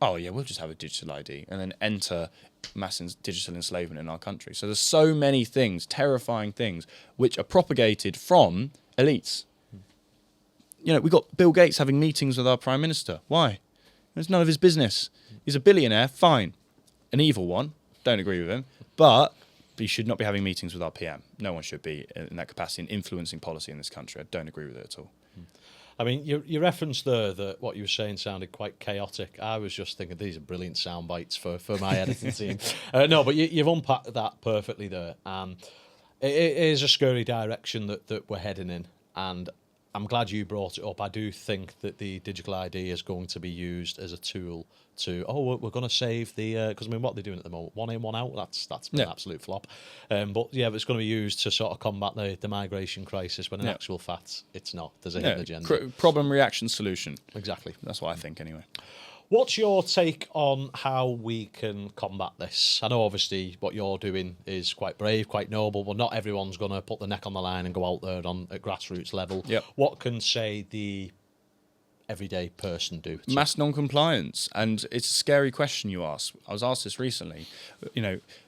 oh yeah, we'll just have a digital ID, and then enter mass digital enslavement in our country. So there's so many things, terrifying things, which are propagated from elites. We've got Bill Gates having meetings with our Prime Minister. Why? It's none of his business. He's a billionaire, fine. An evil one, don't agree with him, but he should not be having meetings with our PM. No one should be in that capacity in influencing policy in this country. I don't agree with it at all. I mean, you referenced there that what you were saying sounded quite chaotic. I was just thinking these are brilliant sound bites for my editing team. No, but you've unpacked that perfectly there. It is a scary direction that we're heading in, and I'm glad you brought it up. I do think that the digital ID is going to be used as a tool to, we're going to save the, because what they're doing at the moment, one in, one out, that's been an absolute flop. But it's going to be used to sort of combat the migration crisis, when in actual fact, it's not. There's a hidden agenda. Problem, reaction, solution. Exactly. That's what I think anyway. What's your take on how we can combat this? I know obviously what you're doing is quite brave, quite noble, but not everyone's going to put the neck on the line and go out there at grassroots level. Yep. What can, say, the everyday person do? Mass non-compliance. And it's a scary question you ask. I was asked this recently.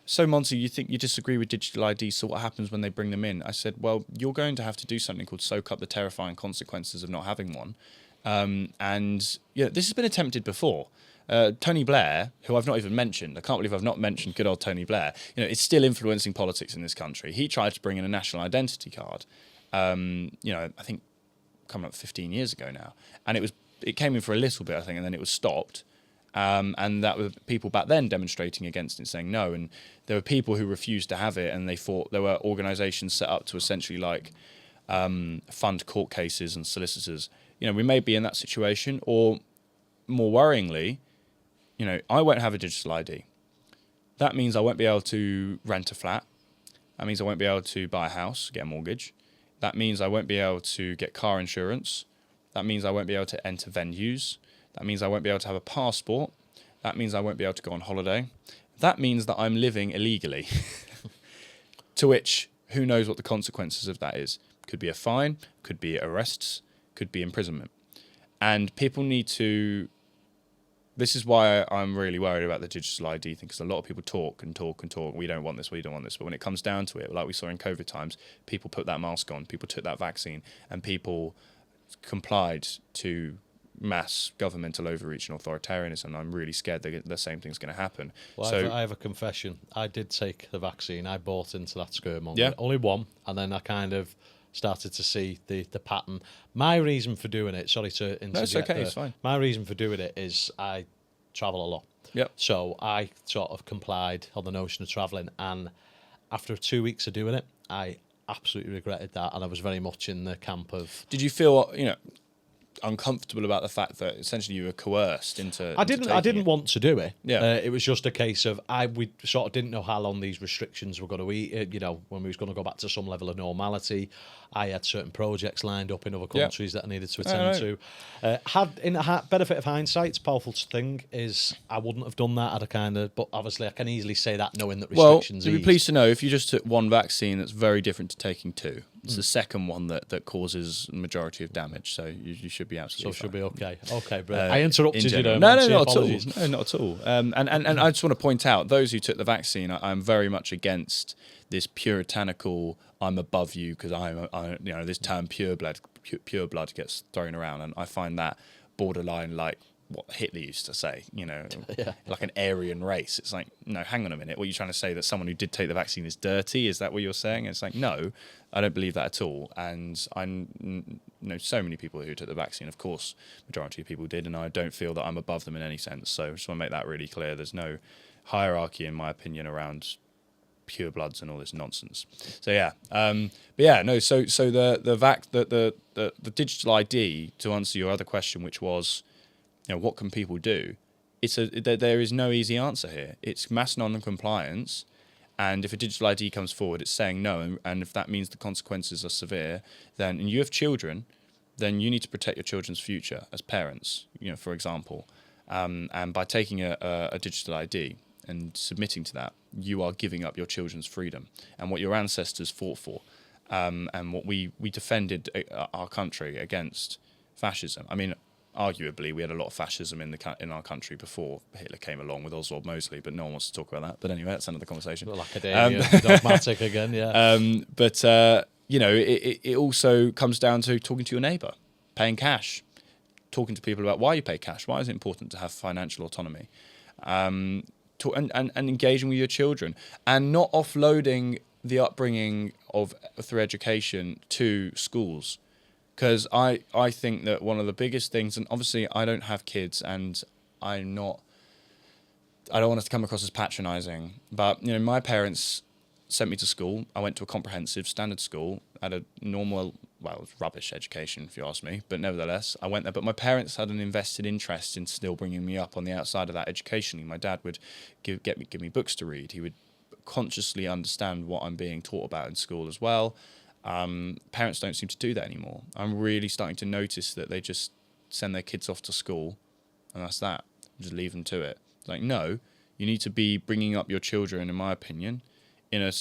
So Monty, you think you disagree with digital ID, so what happens when they bring them in? I said, well, you're going to have to do something called soak up the terrifying consequences of not having one. This has been attempted before. Tony Blair, who I've not even mentioned, I can't believe I've not mentioned good old Tony Blair, is still influencing politics in this country. He tried to bring in a national identity card, I think coming up 15 years ago now. And it came in for a little bit, I think, and then it was stopped. And that were people back then demonstrating against it, saying no. And there were people who refused to have it, and they thought there were organisations set up to essentially like fund court cases and solicitors. We may be in that situation, or more worryingly, I won't have a digital ID. That means I won't be able to rent a flat. That means I won't be able to buy a house, get a mortgage. That means I won't be able to get car insurance. That means I won't be able to enter venues. That means I won't be able to have a passport. That means I won't be able to go on holiday. That means that I'm living illegally. To which, who knows what the consequences of that is? Could be a fine, could be arrests, could be imprisonment. And people need to... This is why I'm really worried about the digital ID thing, because a lot of people talk and talk and talk. We don't want this, we don't want this. But when it comes down to it, like we saw in COVID times, people put that mask on, people took that vaccine, and people complied to mass governmental overreach and authoritarianism. I'm really scared that the same thing's going to happen. Well, So I have a confession. I did take the vaccine. I bought into that scaremonger. Yeah. Only one, and then I kind of started to see the pattern. My reason for doing it, sorry to interject. No, it's okay, it's fine. My reason for doing it is I travel a lot. Yep. So I sort of complied on the notion of travelling, and after 2 weeks of doing it, I absolutely regretted that, and I was very much in the camp of... Did you feel, uncomfortable about the fact that essentially you were coerced into... I didn't want to do it. Yeah. It was just a case of we sort of didn't know how long these restrictions were going to eat. When we was going to go back to some level of normality. I had certain projects lined up in other countries that I needed to attend to. Benefit of hindsight, it's a powerful thing, is I wouldn't have done that. But obviously I can easily say that knowing that restrictions Well, you'd be eased. pleased to know if you just took one vaccine, that's very different to taking two. It's the second one that causes the majority of damage, so you should be absolutely fine. Should be okay. Okay, brilliant. I interrupted you there. No, Monty, not apologies. at all. No, not at all. And I just want to point out, those who took the vaccine, I'm very much against this puritanical, I'm above you because this term pure blood gets thrown around, and I find that borderline like what Hitler used to say, like an Aryan race. It's like, no, hang on a minute. What are you trying to say, that someone who did take the vaccine is dirty? Is that what you're saying? It's like, no, I don't believe that at all. And I know so many people who took the vaccine. Of course, majority of people did, and I don't feel that I'm above them in any sense. So I just want to make that really clear. There's no hierarchy, in my opinion, around pure bloods and all this nonsense. So yeah, So the digital ID, to answer your other question, which was, what can people do? There is no easy answer here. It's mass non-compliance, and if a digital ID comes forward, it's saying no, and if that means the consequences are severe, then, and you have children, then you need to protect your children's future as parents, for example, and by taking a digital ID and submitting to that, you are giving up your children's freedom and what your ancestors fought for, and what we defended our country against fascism. I mean, arguably, we had a lot of fascism in our country before Hitler came along with Oswald Mosley, but no one wants to talk about that. But anyway, that's another conversation. Academia, Dogmatic again, yeah. It also comes down to talking to your neighbour, paying cash, talking to people about why you pay cash, why is it important to have financial autonomy, and engaging with your children, and not offloading the upbringing through education to schools. Because I think that one of the biggest things, and obviously I don't have kids, and I don't want it to come across as patronising, but my parents sent me to school. I went to a comprehensive standard school at a normal, well, it was rubbish education if you ask me, but nevertheless I went there. But my parents had an invested interest in still bringing me up on the outside of that educationally. My dad would give me books to read. He would consciously understand what I'm being taught about in school as well. Parents don't seem to do that anymore. I'm really starting to notice that they just send their kids off to school, and that's that. Just leave them to it. It's like, no, you need to be bringing up your children, in my opinion, in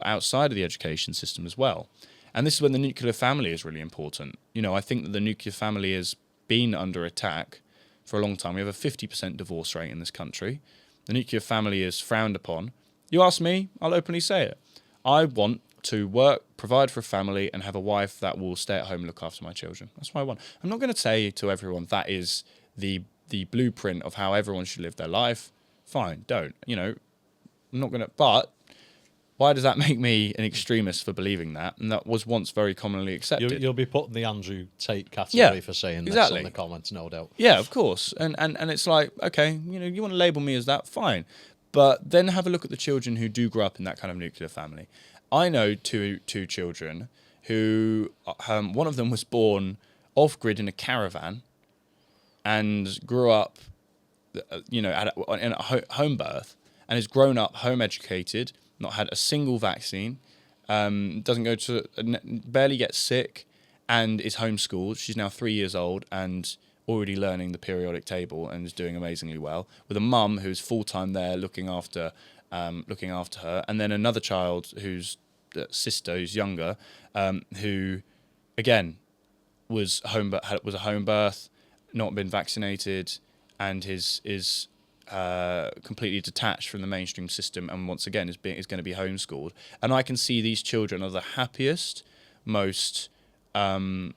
outside of the education system as well. And this is when the nuclear family is really important. I think that the nuclear family has been under attack for a long time. We have a 50% divorce rate in this country. The nuclear family is frowned upon. You ask me, I'll openly say it. I want to work, provide for a family, and have a wife that will stay at home and look after my children. That's what I want. I'm not going to say to everyone that is the blueprint of how everyone should live their life. Fine, don't. I'm not going to... But Why does that make me an extremist for believing that? And that was once very commonly accepted. You'll be put in the Andrew Tate category for saying this exactly. in the comments, no doubt. Yeah, of course. And it's like, okay, you want to label me as that, fine. But then have a look at the children who do grow up in that kind of nuclear family. I know two children who, one of them was born off-grid in a caravan and grew up, in a home birth, and has grown up home-educated, not had a single vaccine, doesn't go to, barely gets sick, and is homeschooled. She's now 3 years old and already learning the periodic table and is doing amazingly well, with a mum who's full-time there looking after her, and then another child whose sister, who's younger, who, again, was a home birth, not been vaccinated, and is completely detached from the mainstream system, and once again is going to be homeschooled. And I can see these children are the happiest, most, I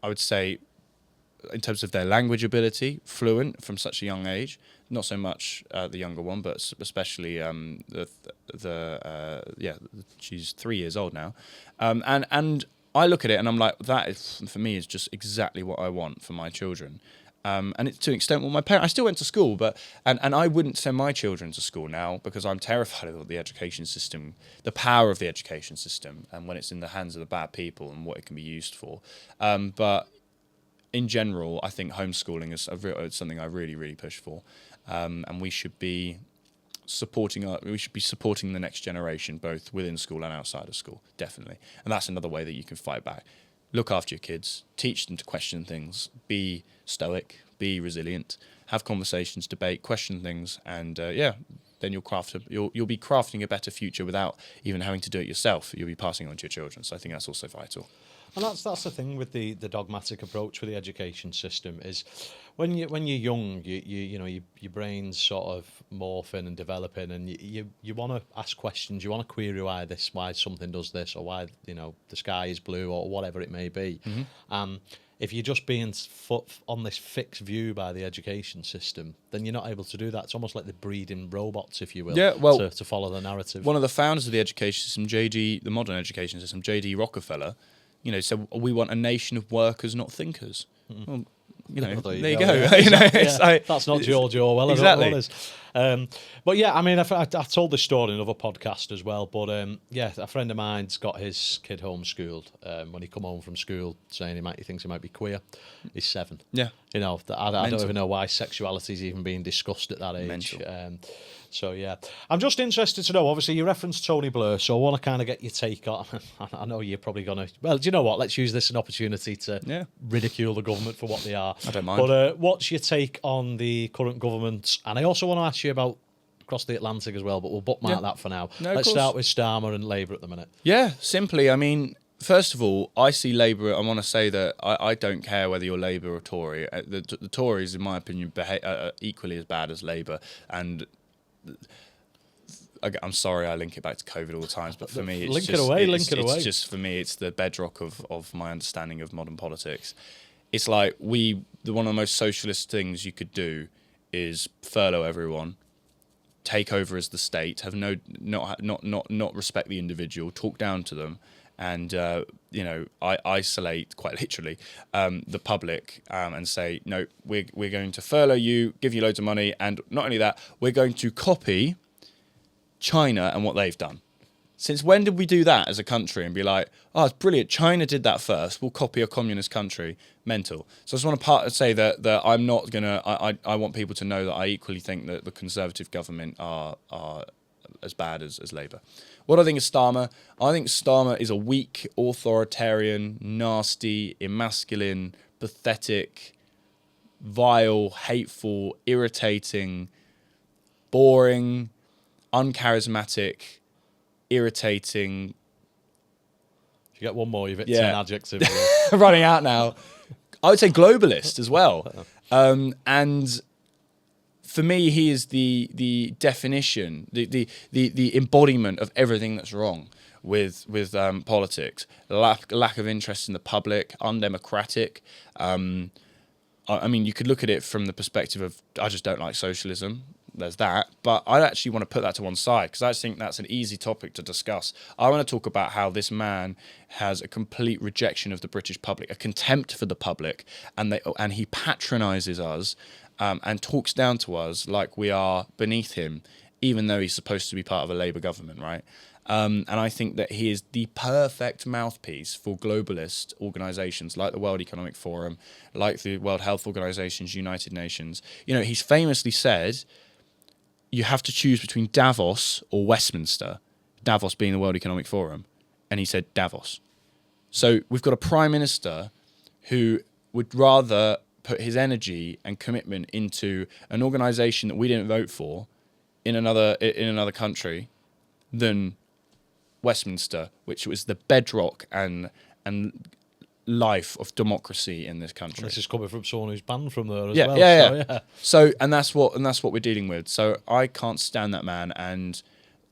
would say, in terms of their language ability, fluent from such a young age. Not so much the younger one, but especially she's 3 years old now, and I look at it and I'm like, that is, for me, is just exactly what I want for my children. And it's to an extent, well, my parents, I still went to school, but and I wouldn't send my children to school now because I'm terrified of the education system, the power of the education system, and when it's in the hands of the bad people and what it can be used for. But in general, I think homeschooling is something I really, really push for, and we should be supporting the next generation, both within school and outside of school, definitely. And that's another way that you can fight back. Look after your kids, teach them to question things, be stoic, be resilient, have conversations, debate, question things, and then you'll be crafting a better future without even having to do it yourself. You'll be passing on to your children. So I think that's also vital. And that's the thing with the dogmatic approach with the education system is when you're young, your brain's sort of morphing and developing, and you want to ask questions, you want to query why something does this, or why the sky is blue, or whatever it may be. Mm-hmm. If you're just being on this fixed view by the education system, then you're not able to do that. It's almost like they're breeding robots, if you will, to follow the narrative. One of the founders of the education system, the modern education system, J.D. Rockefeller, said we want a nation of workers, not thinkers. Mm-hmm. Well, there you go. Yeah. That's not George Orwell. Exactly. But yeah, I mean, I told this story in another podcast as well. But a friend of mine's got his kid homeschooled. When he come home from school, saying he thinks he might be queer. He's 7. Yeah. I don't even know why sexuality is even being discussed at that age. So yeah, I'm just interested to know. Obviously, you referenced Tony Blair, so I want to kind of get your take on. I know you're probably going to. Well, do you know what? Let's use this as an opportunity to ridicule the government for what they are. I don't mind. But what's your take on the current government? And I also want to ask you about across the Atlantic as well. But we'll bookmark that for now. No, let's start with Starmer and Labour at the minute. Yeah, simply. I mean, first of all, I see Labour. I want to say that I don't care whether you're Labour or Tory. The Tories, in my opinion, are equally as bad as Labour, and I'm sorry I link it back to COVID all the times, but for me it's just for me it's the bedrock of my understanding of modern politics. It's like one of the most socialist things you could do is furlough everyone, take over as the state, have not respect the individual, talk down to them, and I isolate quite literally the public and say, no, we're going to furlough you, give you loads of money, and not only that, we're going to copy China and what they've done. Since when did we do that as a country and be like, oh, it's brilliant, China did that first, we'll copy a communist country? Mental. So I just want to say that I'm not going to, I want people to know that I equally think that the Conservative government are as bad as Labour. What I think of Starmer, I think Starmer is a weak, authoritarian, nasty, emasculine, pathetic, vile, hateful, irritating, boring, uncharismatic, irritating. If you get one more, you've hit 10 adjectives. Running out now. I would say globalist as well. And for me, he is the definition, the embodiment of everything that's wrong with politics. Lack of interest in the public, undemocratic. I mean, you could look at it from the perspective of, I just don't like socialism. there's that. But I actually want to put that to one side because I think that's an easy topic to discuss. I want to talk about how this man has a complete rejection of the British public, a contempt for the public, and he patronises us and talks down to us like we are beneath him, even though he's supposed to be part of a Labour government, right? And I think that he is the perfect mouthpiece for globalist organisations like the World Economic Forum, like the World Health Organization's United Nations. You know, he's famously said, you have to choose between Davos or Westminster, Davos being the World Economic Forum. And he said Davos. So we've got a prime minister who would rather put his energy and commitment into an organisation that we didn't vote for in another country than Westminster, which was the bedrock and life of democracy in this country. And this is coming from someone who's banned from there as yeah, well. Yeah. So that's what we're dealing with. So I can't stand that man, and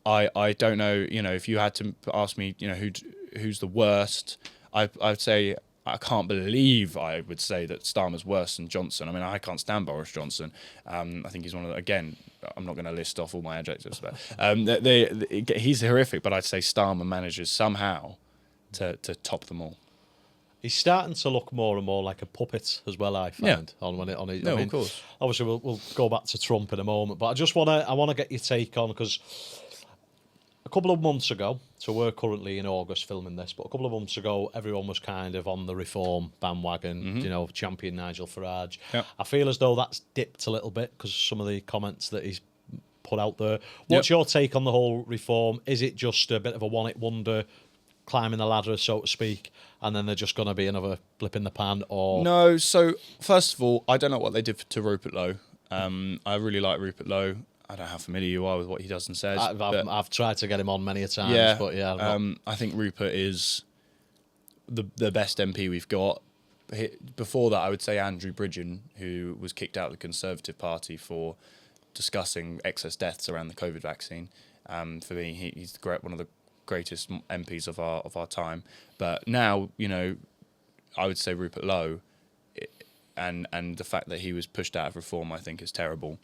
I don't know. You know, if you had to ask me, you know, who's the worst, I'd say I can't believe I would say that Starmer's worse than Johnson. I mean, I can't stand Boris Johnson. I think he's one of the, again, I'm not going to list off all my adjectives, but he's horrific. But I'd say Starmer manages somehow to top them all. He's starting to look more and more like a puppet as well, I find. Yeah. On his, No, I mean, of course. Obviously, we'll go back to Trump in a moment, but I want to get your take on, because a couple of months ago, so we're currently in August filming this, but a couple of months ago, everyone was kind of on the reform bandwagon, you know, champion Nigel Farage. Yep. I feel as though that's dipped a little bit because some of the comments that he's put out there. What's your take on the whole reform? Is it just a bit of a one-hit wonder, climbing the ladder, so to speak, and then they're just going to be another blip in the pan? Or No, so first of all, I don't know what they did to Rupert Lowe. I really like Rupert Lowe. I don't know how familiar you are with what he does and says. I've tried to get him on many a times, Yeah, but yeah. I think Rupert is the best MP we've got. Before that, I would say Andrew Bridgen, who was kicked out of the Conservative Party for discussing excess deaths around the COVID vaccine. For me, he's one of the greatest MPs of our time. But now, you know, I would say Rupert Lowe, and the fact that he was pushed out of Reform, I think, is terrible.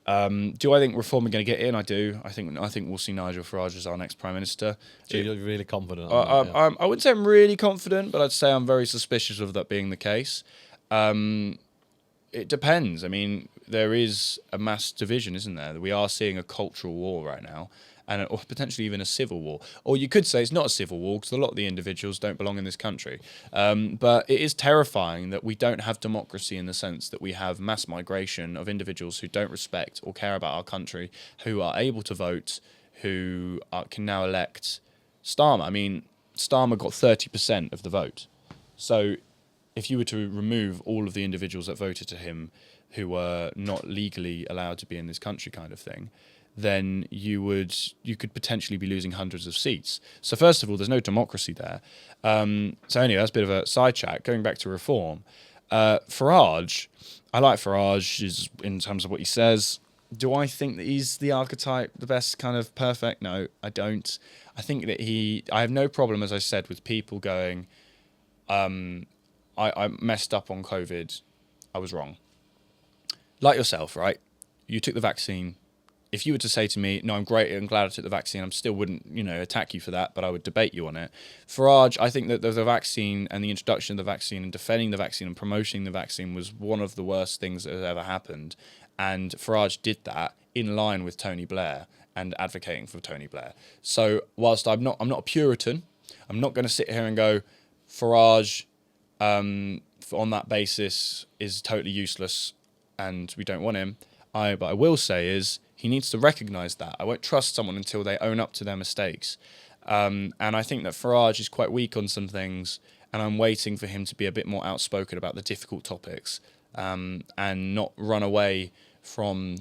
Do I think Reform are going to get in? I do. I think we'll see Nigel Farage as our next Prime Minister. So you're really confident on that, yeah. I wouldn't say I'm really confident, but I'd say I'm very suspicious of that being the case. It depends. I mean, there is a mass division, isn't there? We are seeing a cultural war right now, or potentially even a civil war. Or you could say it's not a civil war because a lot of the individuals don't belong in this country. But it is terrifying that we don't have democracy in the sense that we have mass migration of individuals who don't respect or care about our country, who are able to vote, who can now elect Starmer. I mean, Starmer got 30% of the vote. So if you were to remove all of the individuals that voted to him who were not legally allowed to be in this country kind of thing, then you could potentially be losing hundreds of seats. So first of all, there's no democracy there. So anyway, that's a bit of a side chat. Going back to Reform, Farage, I like Farage in terms of what he says. Do I think that he's the archetype, the best kind of perfect? No, I don't. I think that I have no problem, as I said, with people going, I messed up on COVID. I was wrong. Like yourself, right? You took the vaccine. If you were to say to me, no, I'm great, I'm glad I took the vaccine, I still wouldn't, attack you for that, but I would debate you on it. Farage, I think that the vaccine and the introduction of the vaccine and defending the vaccine and promoting the vaccine was one of the worst things that has ever happened. And Farage did that in line with Tony Blair and advocating for Tony Blair. So whilst I'm not a Puritan, I'm not going to sit here and go, Farage, on that basis, is totally useless and we don't want him. But I will say is, he needs to recognise that. I won't trust someone until they own up to their mistakes. And I think that Farage is quite weak on some things, and I'm waiting for him to be a bit more outspoken about the difficult topics, and not run away from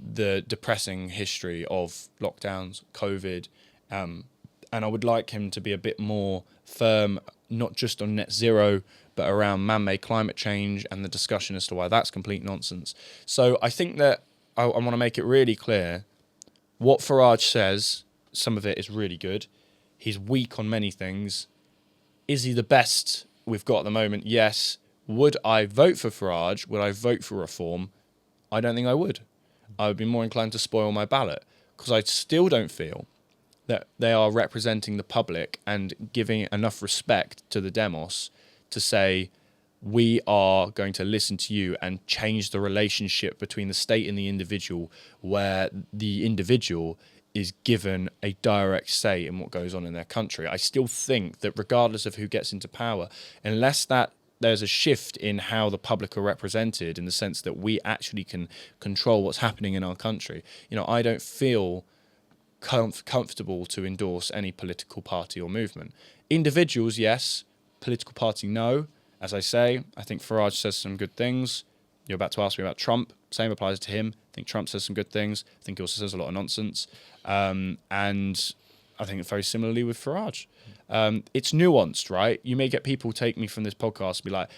the depressing history of lockdowns, COVID. And I would like him to be a bit more firm, not just on net zero, but around man-made climate change and the discussion as to why that's complete nonsense. So I think that I want to make it really clear, what Farage says, some of it is really good. He's weak on many things. Is he the best we've got at the moment? Yes. Would I vote for Farage? Would I vote for Reform? I don't think I would. I would be more inclined to spoil my ballot, because I still don't feel that they are representing the public and giving enough respect to the demos to say, we are going to listen to you and change the relationship between the state and the individual, where the individual is given a direct say in what goes on in their country. I still think that regardless of who gets into power, unless that there's a shift in how the public are represented, in the sense that we actually can control what's happening in our country, I don't feel comfortable to endorse any political party or movement. Individuals, yes. Political party, no. As I say, I think Farage says some good things. You're about to ask me about Trump. Same applies to him. I think Trump says some good things. I think he also says a lot of nonsense. And I think very similarly with Farage. It's nuanced, right? You may get people take me from this podcast and be like,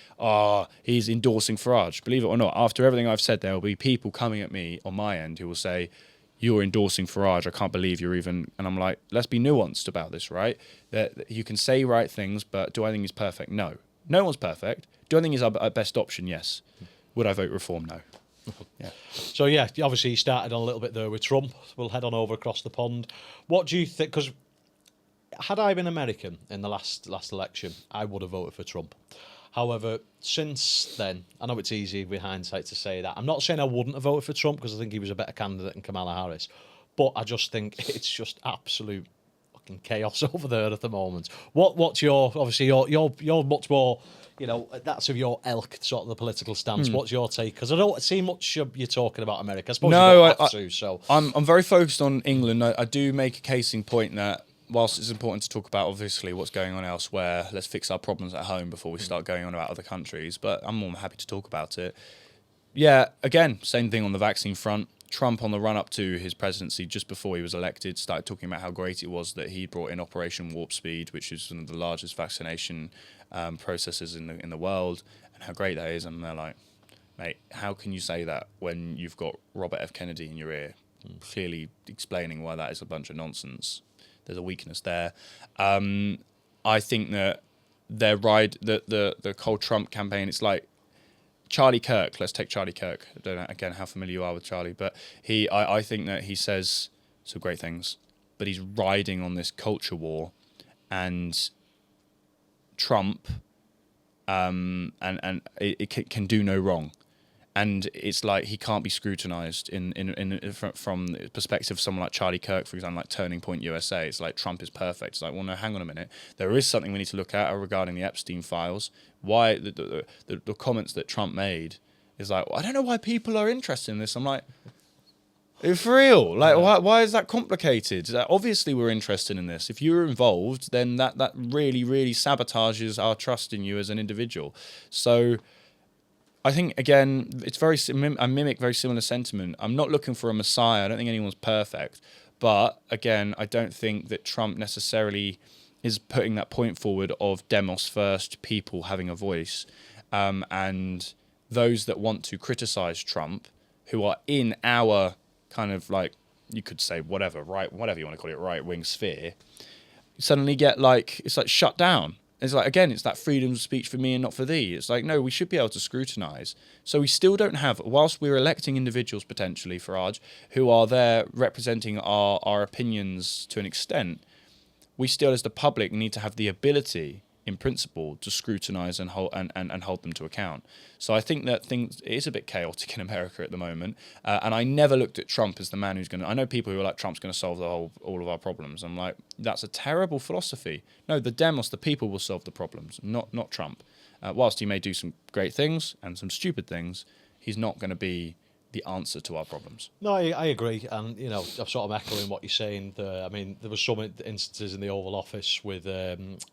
he's endorsing Farage. Believe it or not, after everything I've said, there will be people coming at me on my end who will say, you're endorsing Farage. I can't believe you're even... And I'm like, let's be nuanced about this, right? That you can say right things, but do I think he's perfect? No. No one's perfect. Do I think he's our best option? Yes. Would I vote Reform? No. Yeah. So, yeah, obviously you started on a little bit there with Trump. We'll head on over across the pond. What do you think... Because had I been American in the last election, I would have voted for Trump. However, since then, I know it's easy with hindsight to say that. I'm not saying I wouldn't have voted for Trump, because I think he was a better candidate than Kamala Harris. But I just think it's just absolute fucking chaos over there at the moment. What's your... Obviously, you're much more... that's of your ilk, sort of the political stance. What's your take? Because I don't see much you're talking about America. I suppose you don't have to, so... I'm very focused on England. I do make a case in point that whilst it's important to talk about, obviously, what's going on elsewhere, let's fix our problems at home before we start going on about other countries. But I'm more than happy to talk about it. Yeah, again, same thing on the vaccine front. Trump, on the run-up to his presidency, just before he was elected, started talking about how great it was that he brought in Operation Warp Speed, which is one of the largest vaccination processes in the world, and how great that is. And they're like, mate, how can you say that when you've got Robert F. Kennedy in your ear, clearly explaining why that is a bunch of nonsense? There's a weakness there. I think that the whole Trump campaign, it's like Charlie Kirk. Let's take Charlie Kirk. I don't know, again, how familiar you are with Charlie, but I think that he says some great things, but he's riding on this culture war, and Trump, and it can do no wrong. And it's like he can't be scrutinised from the perspective of someone like Charlie Kirk, for example, like Turning Point USA. It's like Trump is perfect. It's like, well, no, hang on a minute. There is something we need to look at regarding the Epstein files. Why the comments that Trump made is like, well, I don't know why people are interested in this. I'm like, it's real. Like, why is that complicated? Obviously, we're interested in this. If you're involved, then that really, really sabotages our trust in you as an individual. So I think, again, it's I mimic very similar sentiment. I'm not looking for a messiah. I don't think anyone's perfect. But, again, I don't think that Trump necessarily is putting that point forward of demos first, people having a voice. And those that want to criticize Trump, who are in our kind of like, you could say whatever you want to call it, right-wing sphere, suddenly get like, it's like shut down. It's like, again, it's that freedom of speech for me and not for thee. It's like, no, we should be able to scrutinise. So we still don't have, whilst we're electing individuals potentially, Farage, who are there representing our opinions to an extent, we still, as the public, need to have the ability, in principle, to scrutinise and hold them to account. So I think that it is a bit chaotic in America at the moment. And I never looked at Trump as the man who's going to... I know people who are like, Trump's going to solve all of our problems. I'm like, that's a terrible philosophy. No, the demos, the people, will solve the problems, not Trump. Whilst he may do some great things and some stupid things, he's not going to be the answer to our problems. No, I agree, and I'm sort of echoing what you're saying. I mean, there were some instances in the Oval Office with Cyril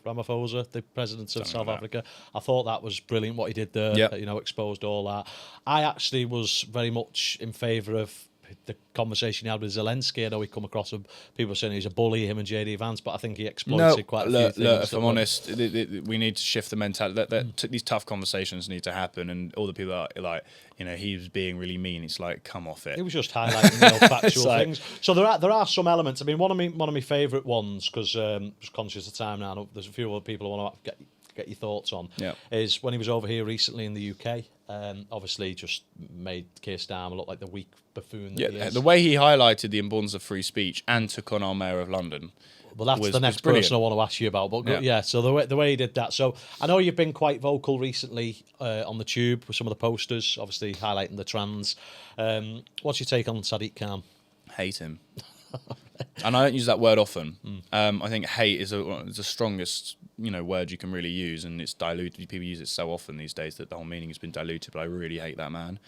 Ramaphosa, the president of South Africa. I thought that was brilliant what he did there. Yep. Exposed all that. I actually was very much in favour of the conversation he had with Zelensky. I know he come across him. People were saying he's a bully, him and JD Vance, but I think he exploited quite a few things. Look, if I'm honest, we need to shift the mentality. These tough conversations need to happen, and all the people are like, he was being really mean. It's like, come off it. It was just highlighting factual things. So there are some elements. I mean, one of my favourite ones, because just conscious of time now, there's a few other people I want to get your thoughts on, Yeah. is when he was over here recently in the UK. Obviously, just made Keir Starmer look like the weak buffoon that he is. The way he highlighted the importance of free speech and took on our mayor of London. Well, that's was the next brilliant. person I want to ask you about. But Yeah. so the way he did that. So I know you've been quite vocal recently on the tube with some of the posters, obviously highlighting the trans. What's your take on Sadiq Khan? Hate him. And I don't use that word often. I think hate is the strongest word you can really use, and it's diluted. People use it so often these days that the whole meaning has been diluted. But I really hate that man,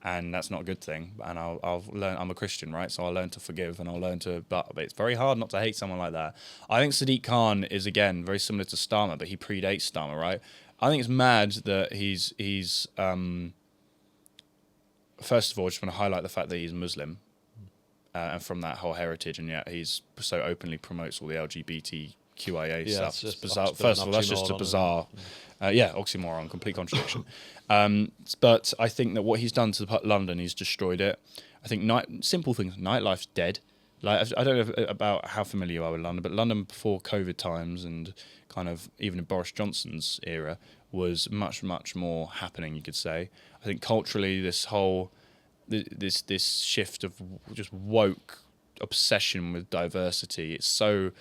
and that's not a good thing. And I'll learn. I'm a Christian, right? So I'll learn to forgive, and I'll learn to. But it's very hard not to hate someone like that. I think Sadiq Khan is again very similar to Starmer, but he predates Starmer, right? I think it's mad that he's. First of all, I just want to highlight the fact that he's Muslim. And from that whole heritage, and yet he's so openly promotes all the LGBTQIA stuff. It's bizarre. First of all, that's just a bizarre, oxymoron, complete contradiction. But I think that what he's done to London, he's destroyed it. I think simple things, nightlife's dead. Like I don't know about how familiar you are with London, but London before COVID times and kind of even in Boris Johnson's era was much, much more happening, you could say. I think culturally, this whole this shift of just woke obsession with diversity, it's so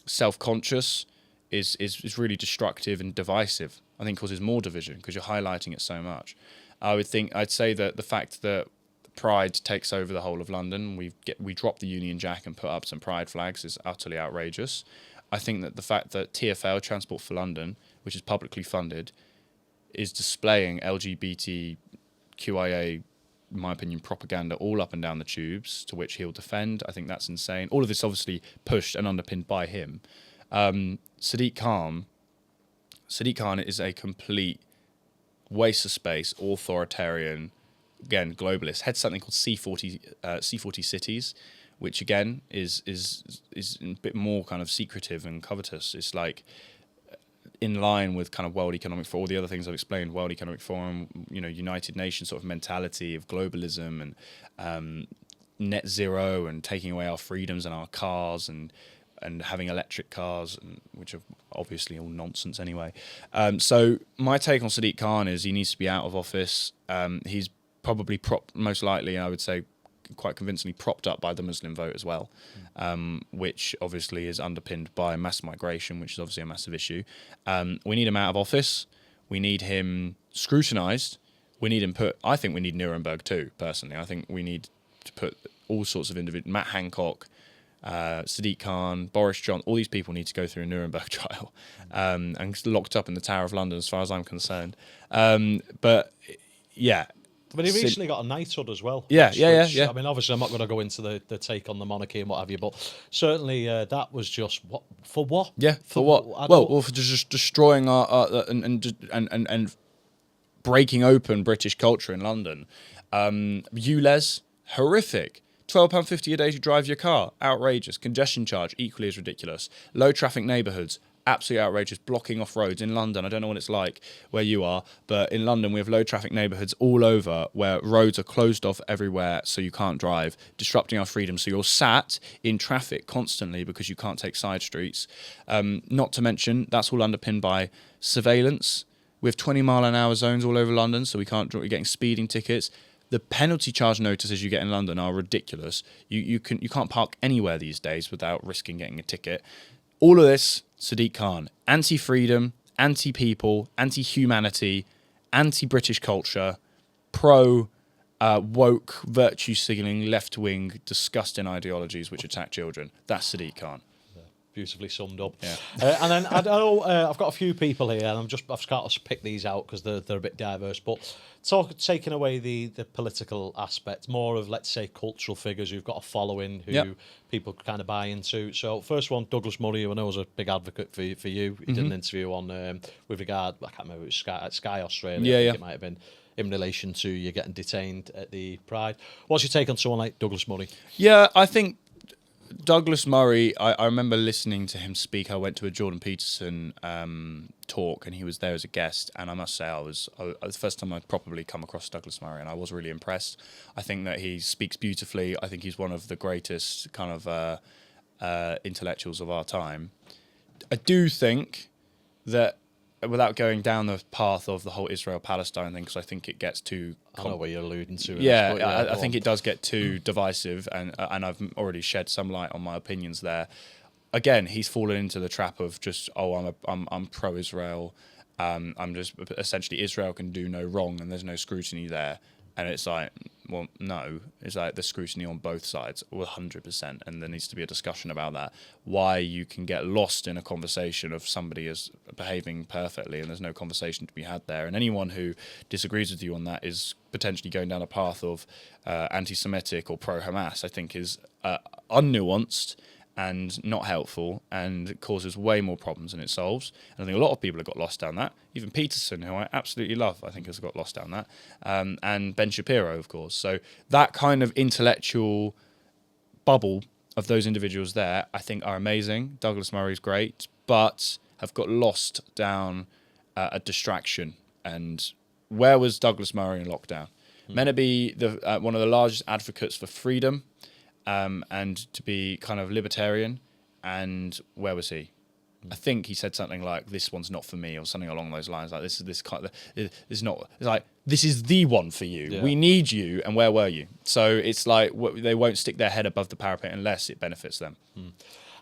self-conscious, is really destructive and divisive. I think causes more division because you're highlighting it so much. I'd say that the fact that Pride takes over the whole of London, we drop the Union Jack and put up some Pride flags is utterly outrageous. I think that the fact that TfL, Transport for London, which is publicly funded, is displaying LGBTQIA, in my opinion, propaganda all up and down the tubes, to which he'll defend. I think that's insane. All of this obviously pushed and underpinned by him. Sadiq Khan is a complete waste of space, authoritarian, again, globalist. Heads something called C40 Cities, which again is a bit more kind of secretive and covetous. It's like in line with kind of World Economic Forum, all the other things I've explained, World Economic Forum, United Nations sort of mentality of globalism and net zero and taking away our freedoms and our cars and having electric cars, which are obviously all nonsense anyway. So my take on Sadiq Khan is he needs to be out of office. He's probably most likely, I would say, quite convincingly propped up by the Muslim vote as well, which obviously is underpinned by mass migration, which is obviously a massive issue. We need him out of office. We need him scrutinised. We need him I think we need Nuremberg too, personally. I think we need to put all sorts of individuals, Matt Hancock, Sadiq Khan, Boris Johnson, all these people need to go through a Nuremberg trial and locked up in the Tower of London as far as I'm concerned. But yeah. But he recently got a knighthood as well. Yeah. I mean, obviously, I'm not going to go into the take on the monarchy and what have you, but certainly that was just for what? Yeah, for what? Well, for just destroying our and breaking open British culture in London. ULEZ, horrific. £12.50 a day to drive your car, outrageous. Congestion charge, equally as ridiculous. Low traffic neighbourhoods, absolutely outrageous, blocking off roads in London. I don't know what it's like where you are, but in London we have low traffic neighbourhoods all over where roads are closed off everywhere so you can't drive, disrupting our freedom. So you're sat in traffic constantly because you can't take side streets. Not to mention, that's all underpinned by surveillance. We have 20-mile-an-hour zones all over London, so you're getting speeding tickets. The penalty charge notices you get in London are ridiculous. You can't park anywhere these days without risking getting a ticket. All of this, Sadiq Khan, anti-freedom, anti-people, anti-humanity, anti-British culture, woke, virtue-signalling, left-wing, disgusting ideologies which attack children. That's Sadiq Khan. Beautifully summed up. Yeah. And then I know I've got a few people here, and I've got to pick these out because they're a bit diverse. But taking away the political aspect, more of, let's say, cultural figures who've got a following who people kind of buy into. So first one, Douglas Murray, who I know was a big advocate for you. He did an interview on with regard, I can't remember, it was Sky Australia. I think it might have been in relation to you getting detained at the Pride. What's your take on someone like Douglas Murray? Yeah, I think Douglas Murray, I remember listening to him speak. I went to a Jordan Peterson talk and he was there as a guest, and I must say it was the first time I'd probably come across Douglas Murray, and I was really impressed. I think that he speaks beautifully. I think he's one of the greatest kind of intellectuals of our time. I do think that without going down the path of the whole Israel-Palestine thing, because I think it gets too... I know what you're alluding to. Yeah, I think it does get too divisive, and I've already shed some light on my opinions there. Again, he's fallen into the trap of just, I'm pro-Israel. I'm just essentially Israel can do no wrong, and there's no scrutiny there. And it's like, well, no. It's like there's scrutiny on both sides, 100%, and there needs to be a discussion about that. Why you can get lost in a conversation of somebody is behaving perfectly, and there's no conversation to be had there. And anyone who disagrees with you on that is potentially going down a path of anti-Semitic or pro-Hamas. I think is unnuanced and not helpful, and causes way more problems than it solves. And I think a lot of people have got lost down that. Even Peterson, who I absolutely love, I think has got lost down that. And Ben Shapiro, of course. So that kind of intellectual bubble of those individuals there, I think are amazing. Douglas Murray's great, but have got lost down a distraction. And where was Douglas Murray in lockdown? Meant to be one of the largest advocates for freedom, and to be kind of libertarian, and where was he? I think he said something like, "This one's not for me," or something along those lines. Like this is not. It's like this is the one for you. Yeah. We need you, and where were you? So it's like they won't stick their head above the parapet unless it benefits them.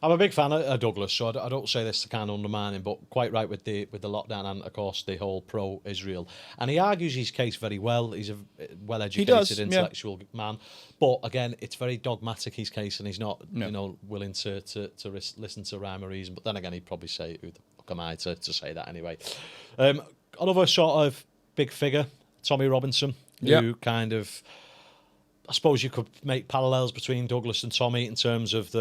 I'm a big fan of Douglas, so I don't say this to kind of undermine him, but quite right with the lockdown and, of course, the whole pro-Israel. And he argues his case very well. He's a well-educated, intellectual man. But, again, it's very dogmatic, his case, and he's not willing to listen to rhyme or reason. But then again, he'd probably say, who the fuck am I to say that anyway? Another sort of big figure, Tommy Robinson, who kind of... I suppose you could make parallels between Douglas and Tommy in terms of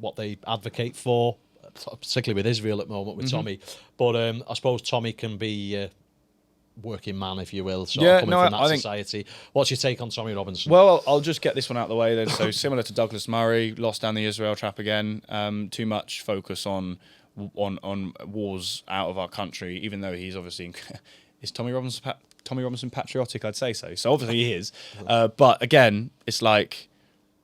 what they advocate for, particularly with Israel at the moment with Tommy. But I suppose Tommy can be a working man, if you will, coming from that society. What's your take on Tommy Robinson? Well, I'll just get this one out of the way then. So similar to Douglas Murray, lost down the Israel trap again. Too much focus on wars out of our country, even though he's obviously... Is Tommy Robinson patriotic? I'd say so. So obviously he is. But again, it's like,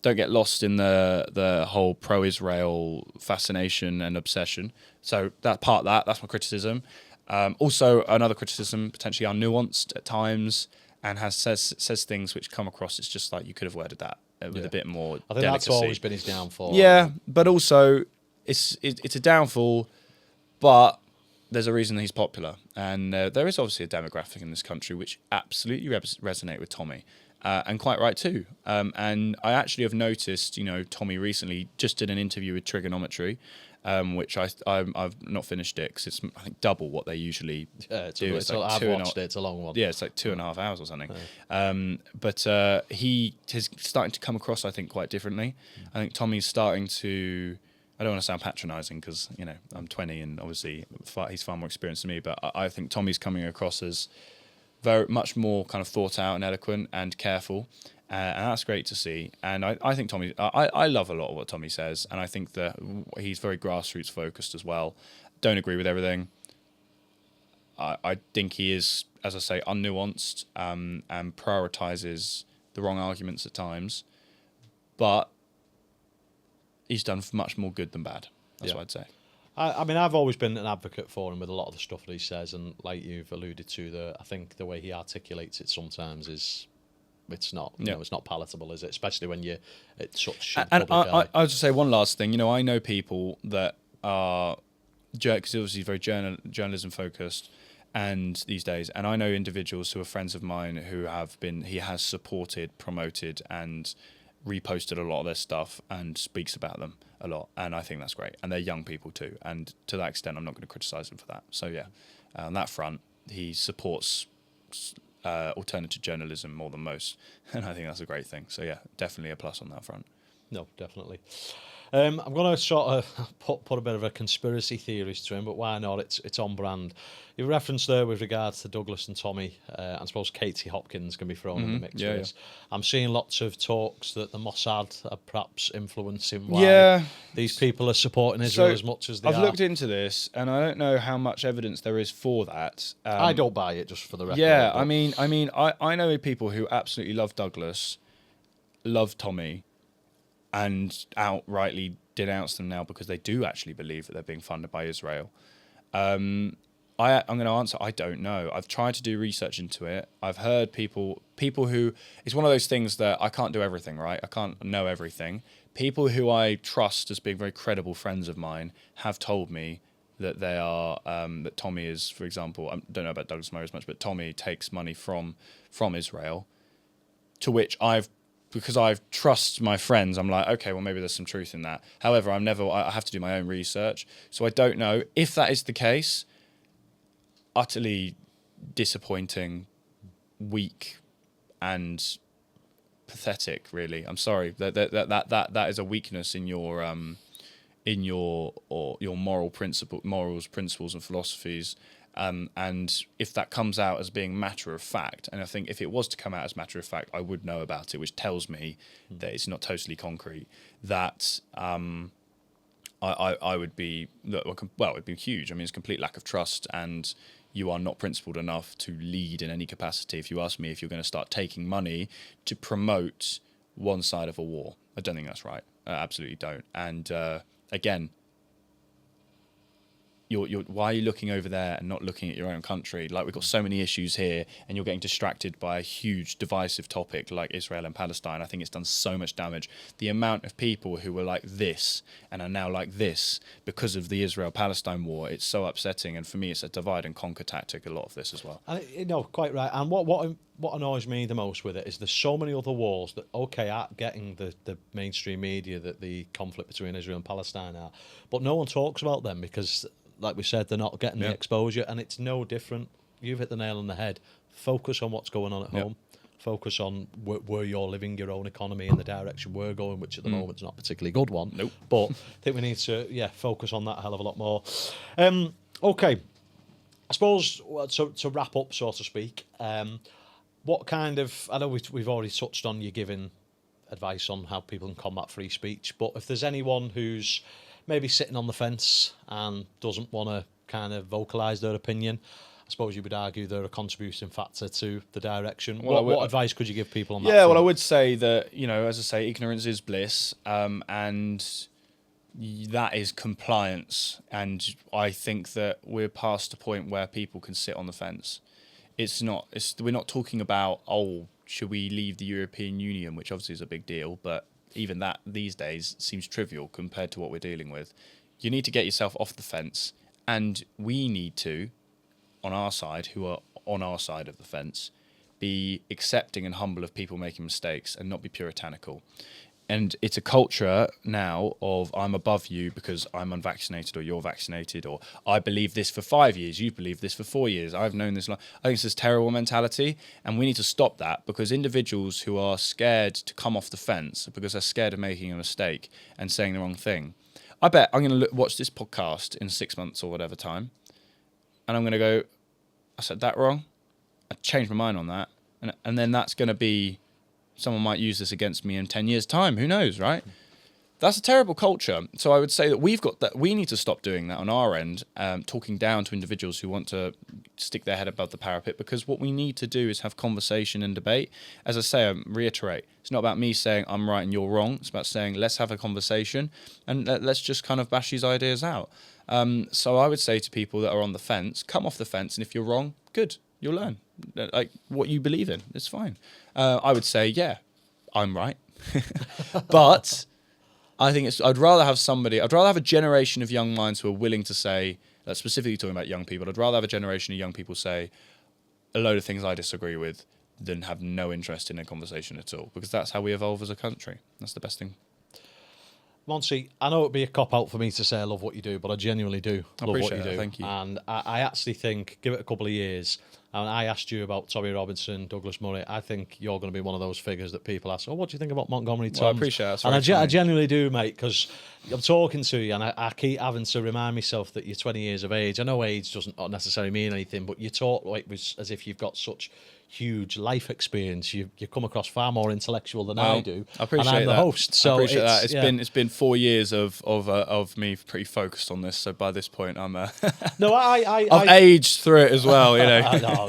don't get lost in the whole pro-Israel fascination and obsession. So that's my criticism. Also, another criticism, potentially unnuanced at times, and says things which come across, it's just like you could have worded that with a bit more delicacy. I think that's always been his downfall. Yeah, but also it's a downfall, but there's a reason he's popular. And there is obviously a demographic in this country which absolutely resonate with Tommy. And quite right too. And I actually have noticed, Tommy recently just did an interview with Trigonometry, which I've not finished it because it's, I think, double what they usually do. I've watched it. It's a long one. Yeah, it's like 2.5 hours or something. But he is starting to come across, I think, quite differently. I think Tommy's starting to... I don't want to sound patronising because, I'm 20 and obviously he's far more experienced than me, but I think Tommy's coming across as very much more kind of thought out and eloquent and careful, and that's great to see. And I think Tommy, I love a lot of what Tommy says, and I think that he's very grassroots focused as well. Don't agree with everything. I think he is, as I say, unnuanced and prioritises the wrong arguments at times, but he's done much more good than bad. That's what I'd say. I mean, I've always been an advocate for him with a lot of the stuff that he says, and like you've alluded to, I think the way he articulates it sometimes it's not it's not palatable, is it? Especially when it's such a public eye. I'll just say one last thing. I know people that are, because obviously very journalism focused, and these days, and I know individuals who are friends of mine who he has supported, promoted, and reposted a lot of their stuff and speaks about them a lot, and I think that's great. And they're young people too, and to that extent I'm not going to criticise him for that. So yeah, on that front he supports alternative journalism more than most, and I think that's a great thing. So yeah, definitely a plus on that front. No, definitely. I'm going to sort of put a bit of a conspiracy theorist to him, but why not? It's on brand. You referenced there with regards to Douglas and Tommy, I suppose Katie Hopkins can be thrown in the mix for this. I'm seeing lots of talks that the Mossad are perhaps influencing why these people are supporting Israel as much as they are. I've looked into this, and I don't know how much evidence there is for that. I don't buy it, just for the record. Yeah, I mean, I know people who absolutely love Douglas, love Tommy, and outrightly denounce them now because they do actually believe that they're being funded by Israel. I'm going to answer, I don't know. I've tried to do research into it. I've heard people who, it's one of those things that I can't do everything, right? I can't know everything. People who I trust as being very credible friends of mine have told me that they are, that Tommy is, for example, I don't know about Douglas Murray as much, but Tommy takes money from Israel, to which because I trust my friends, I'm like, okay, well, maybe there's some truth in that. However, I have to do my own research. So I don't know if that is the case. Utterly disappointing, weak, and pathetic, really. I'm sorry. That is a weakness in your morals, principles, and philosophies. And if that comes out as being matter of fact, and I think if it was to come out as matter of fact, I would know about it, which tells me that it's not totally concrete. That I would be, well, it'd be huge. I mean, it's a complete lack of trust, and you are not principled enough to lead in any capacity. If you ask me, if you're going to start taking money to promote one side of a war, I don't think that's right. I absolutely don't. And again, why are you looking over there and not looking at your own country? Like, we've got so many issues here, and you're getting distracted by a huge divisive topic like Israel and Palestine. I think it's done so much damage. The amount of people who were like this and are now like this because of the Israel-Palestine war, it's so upsetting. And for me, it's a divide and conquer tactic, a lot of this as well. And, quite right. And what annoys me the most with it is there's so many other wars that, okay, aren't getting the mainstream media that the conflict between Israel and Palestine are, but no one talks about them because, like we said, they're not getting the exposure, and it's no different. You've hit the nail on the head. Focus on what's going on at home. Focus on where you're living your own economy in the direction we're going, which at the moment is not a particularly good one. Nope. But I think we need to, focus on that a hell of a lot more. Okay. I suppose, to wrap up, so to speak, what kind of, I know we've already touched on you giving advice on how people can combat free speech, but if there's anyone who's maybe sitting on the fence and doesn't want to kind of vocalise their opinion, I suppose you would argue they're a contributing factor to the direction. Well, what advice could you give people on that? Yeah, well, I would say that, as I say, ignorance is bliss, and that is compliance. And I think that we're past a point where people can sit on the fence. We're not talking about, should we leave the European Union, which obviously is a big deal, but even that these days seems trivial compared to what we're dealing with. You need to get yourself off the fence, and we need to, on our side, who are on our side of the fence, be accepting and humble of people making mistakes and not be puritanical. And it's a culture now of I'm above you because I'm unvaccinated or you're vaccinated, or I believe this for 5 years, you believe this for 4 years, I've known this long. I think it's this terrible mentality, and we need to stop that, because individuals who are scared to come off the fence because they're scared of making a mistake and saying the wrong thing. I bet I'm going to watch this podcast in 6 months or whatever time, and I'm going to go, I said that wrong. I changed my mind on that. And then that's going to be, someone might use this against me in 10 years' time. Who knows, right? That's a terrible culture. So I would say that we need to stop doing that on our end, talking down to individuals who want to stick their head above the parapet, because what we need to do is have conversation and debate. As I say, I reiterate, it's not about me saying I'm right and you're wrong. It's about saying, let's have a conversation and let's just kind of bash these ideas out. So I would say to people that are on the fence, come off the fence, and if you're wrong, good, you'll learn. Like, what you believe in, it's fine. I would say, yeah, I'm right. But I think I'd rather have a generation of young minds who are willing to say, specifically talking about young people, I'd rather have a generation of young people say a load of things I disagree with than have no interest in a conversation at all, because that's how we evolve as a country. That's the best thing. Monty, I know it'd be a cop-out for me to say I love what you do, but I genuinely do love what you do. Thank you. And I actually think, give it a couple of years, and I asked you about Tommy Robinson, Douglas Murray, I think you're going to be one of those figures that people ask, what do you think about Montgomery Toms? Well, I appreciate that. And I genuinely do, mate, because I'm talking to you, and I keep having to remind myself that you're 20 years of age. I know age doesn't necessarily mean anything, but you talk like as if you've got such huge life experience. You come across far more intellectual than I do. I appreciate and I'm the that. host. So I appreciate that. It's been 4 years of me pretty focused on this. So by this point, I'm no, I've aged through it as well.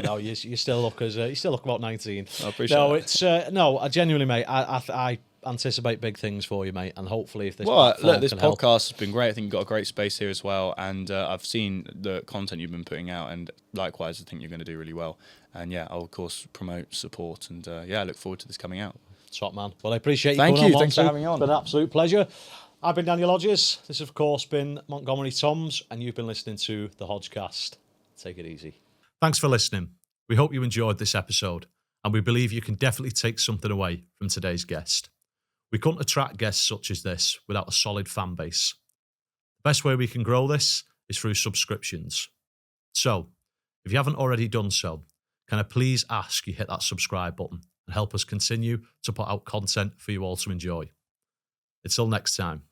No, you still look about 19. I appreciate that. It's no, I genuinely, mate. I anticipate big things for you, mate. And hopefully, if this this can help. podcast has been great. I think you've got a great space here as well. And I've seen the content you've been putting out. And likewise, I think you're going to do really well. And yeah, I'll, of course, promote, support. And I look forward to this coming out. Top man. Well, I appreciate you Thank coming you. on. Thanks for having me on. It's been an absolute pleasure. I've been Daniel Hodges. This has, of course, been Montgomery Toms. And you've been listening to the Hodge-Cast. Take it easy. Thanks for listening. We hope you enjoyed this episode. And we believe you can definitely take something away from today's guest. We couldn't attract guests such as this without a solid fan base. The best way we can grow this is through subscriptions. So, if you haven't already done so, can I please ask you hit that subscribe button and help us continue to put out content for you all to enjoy. Until next time.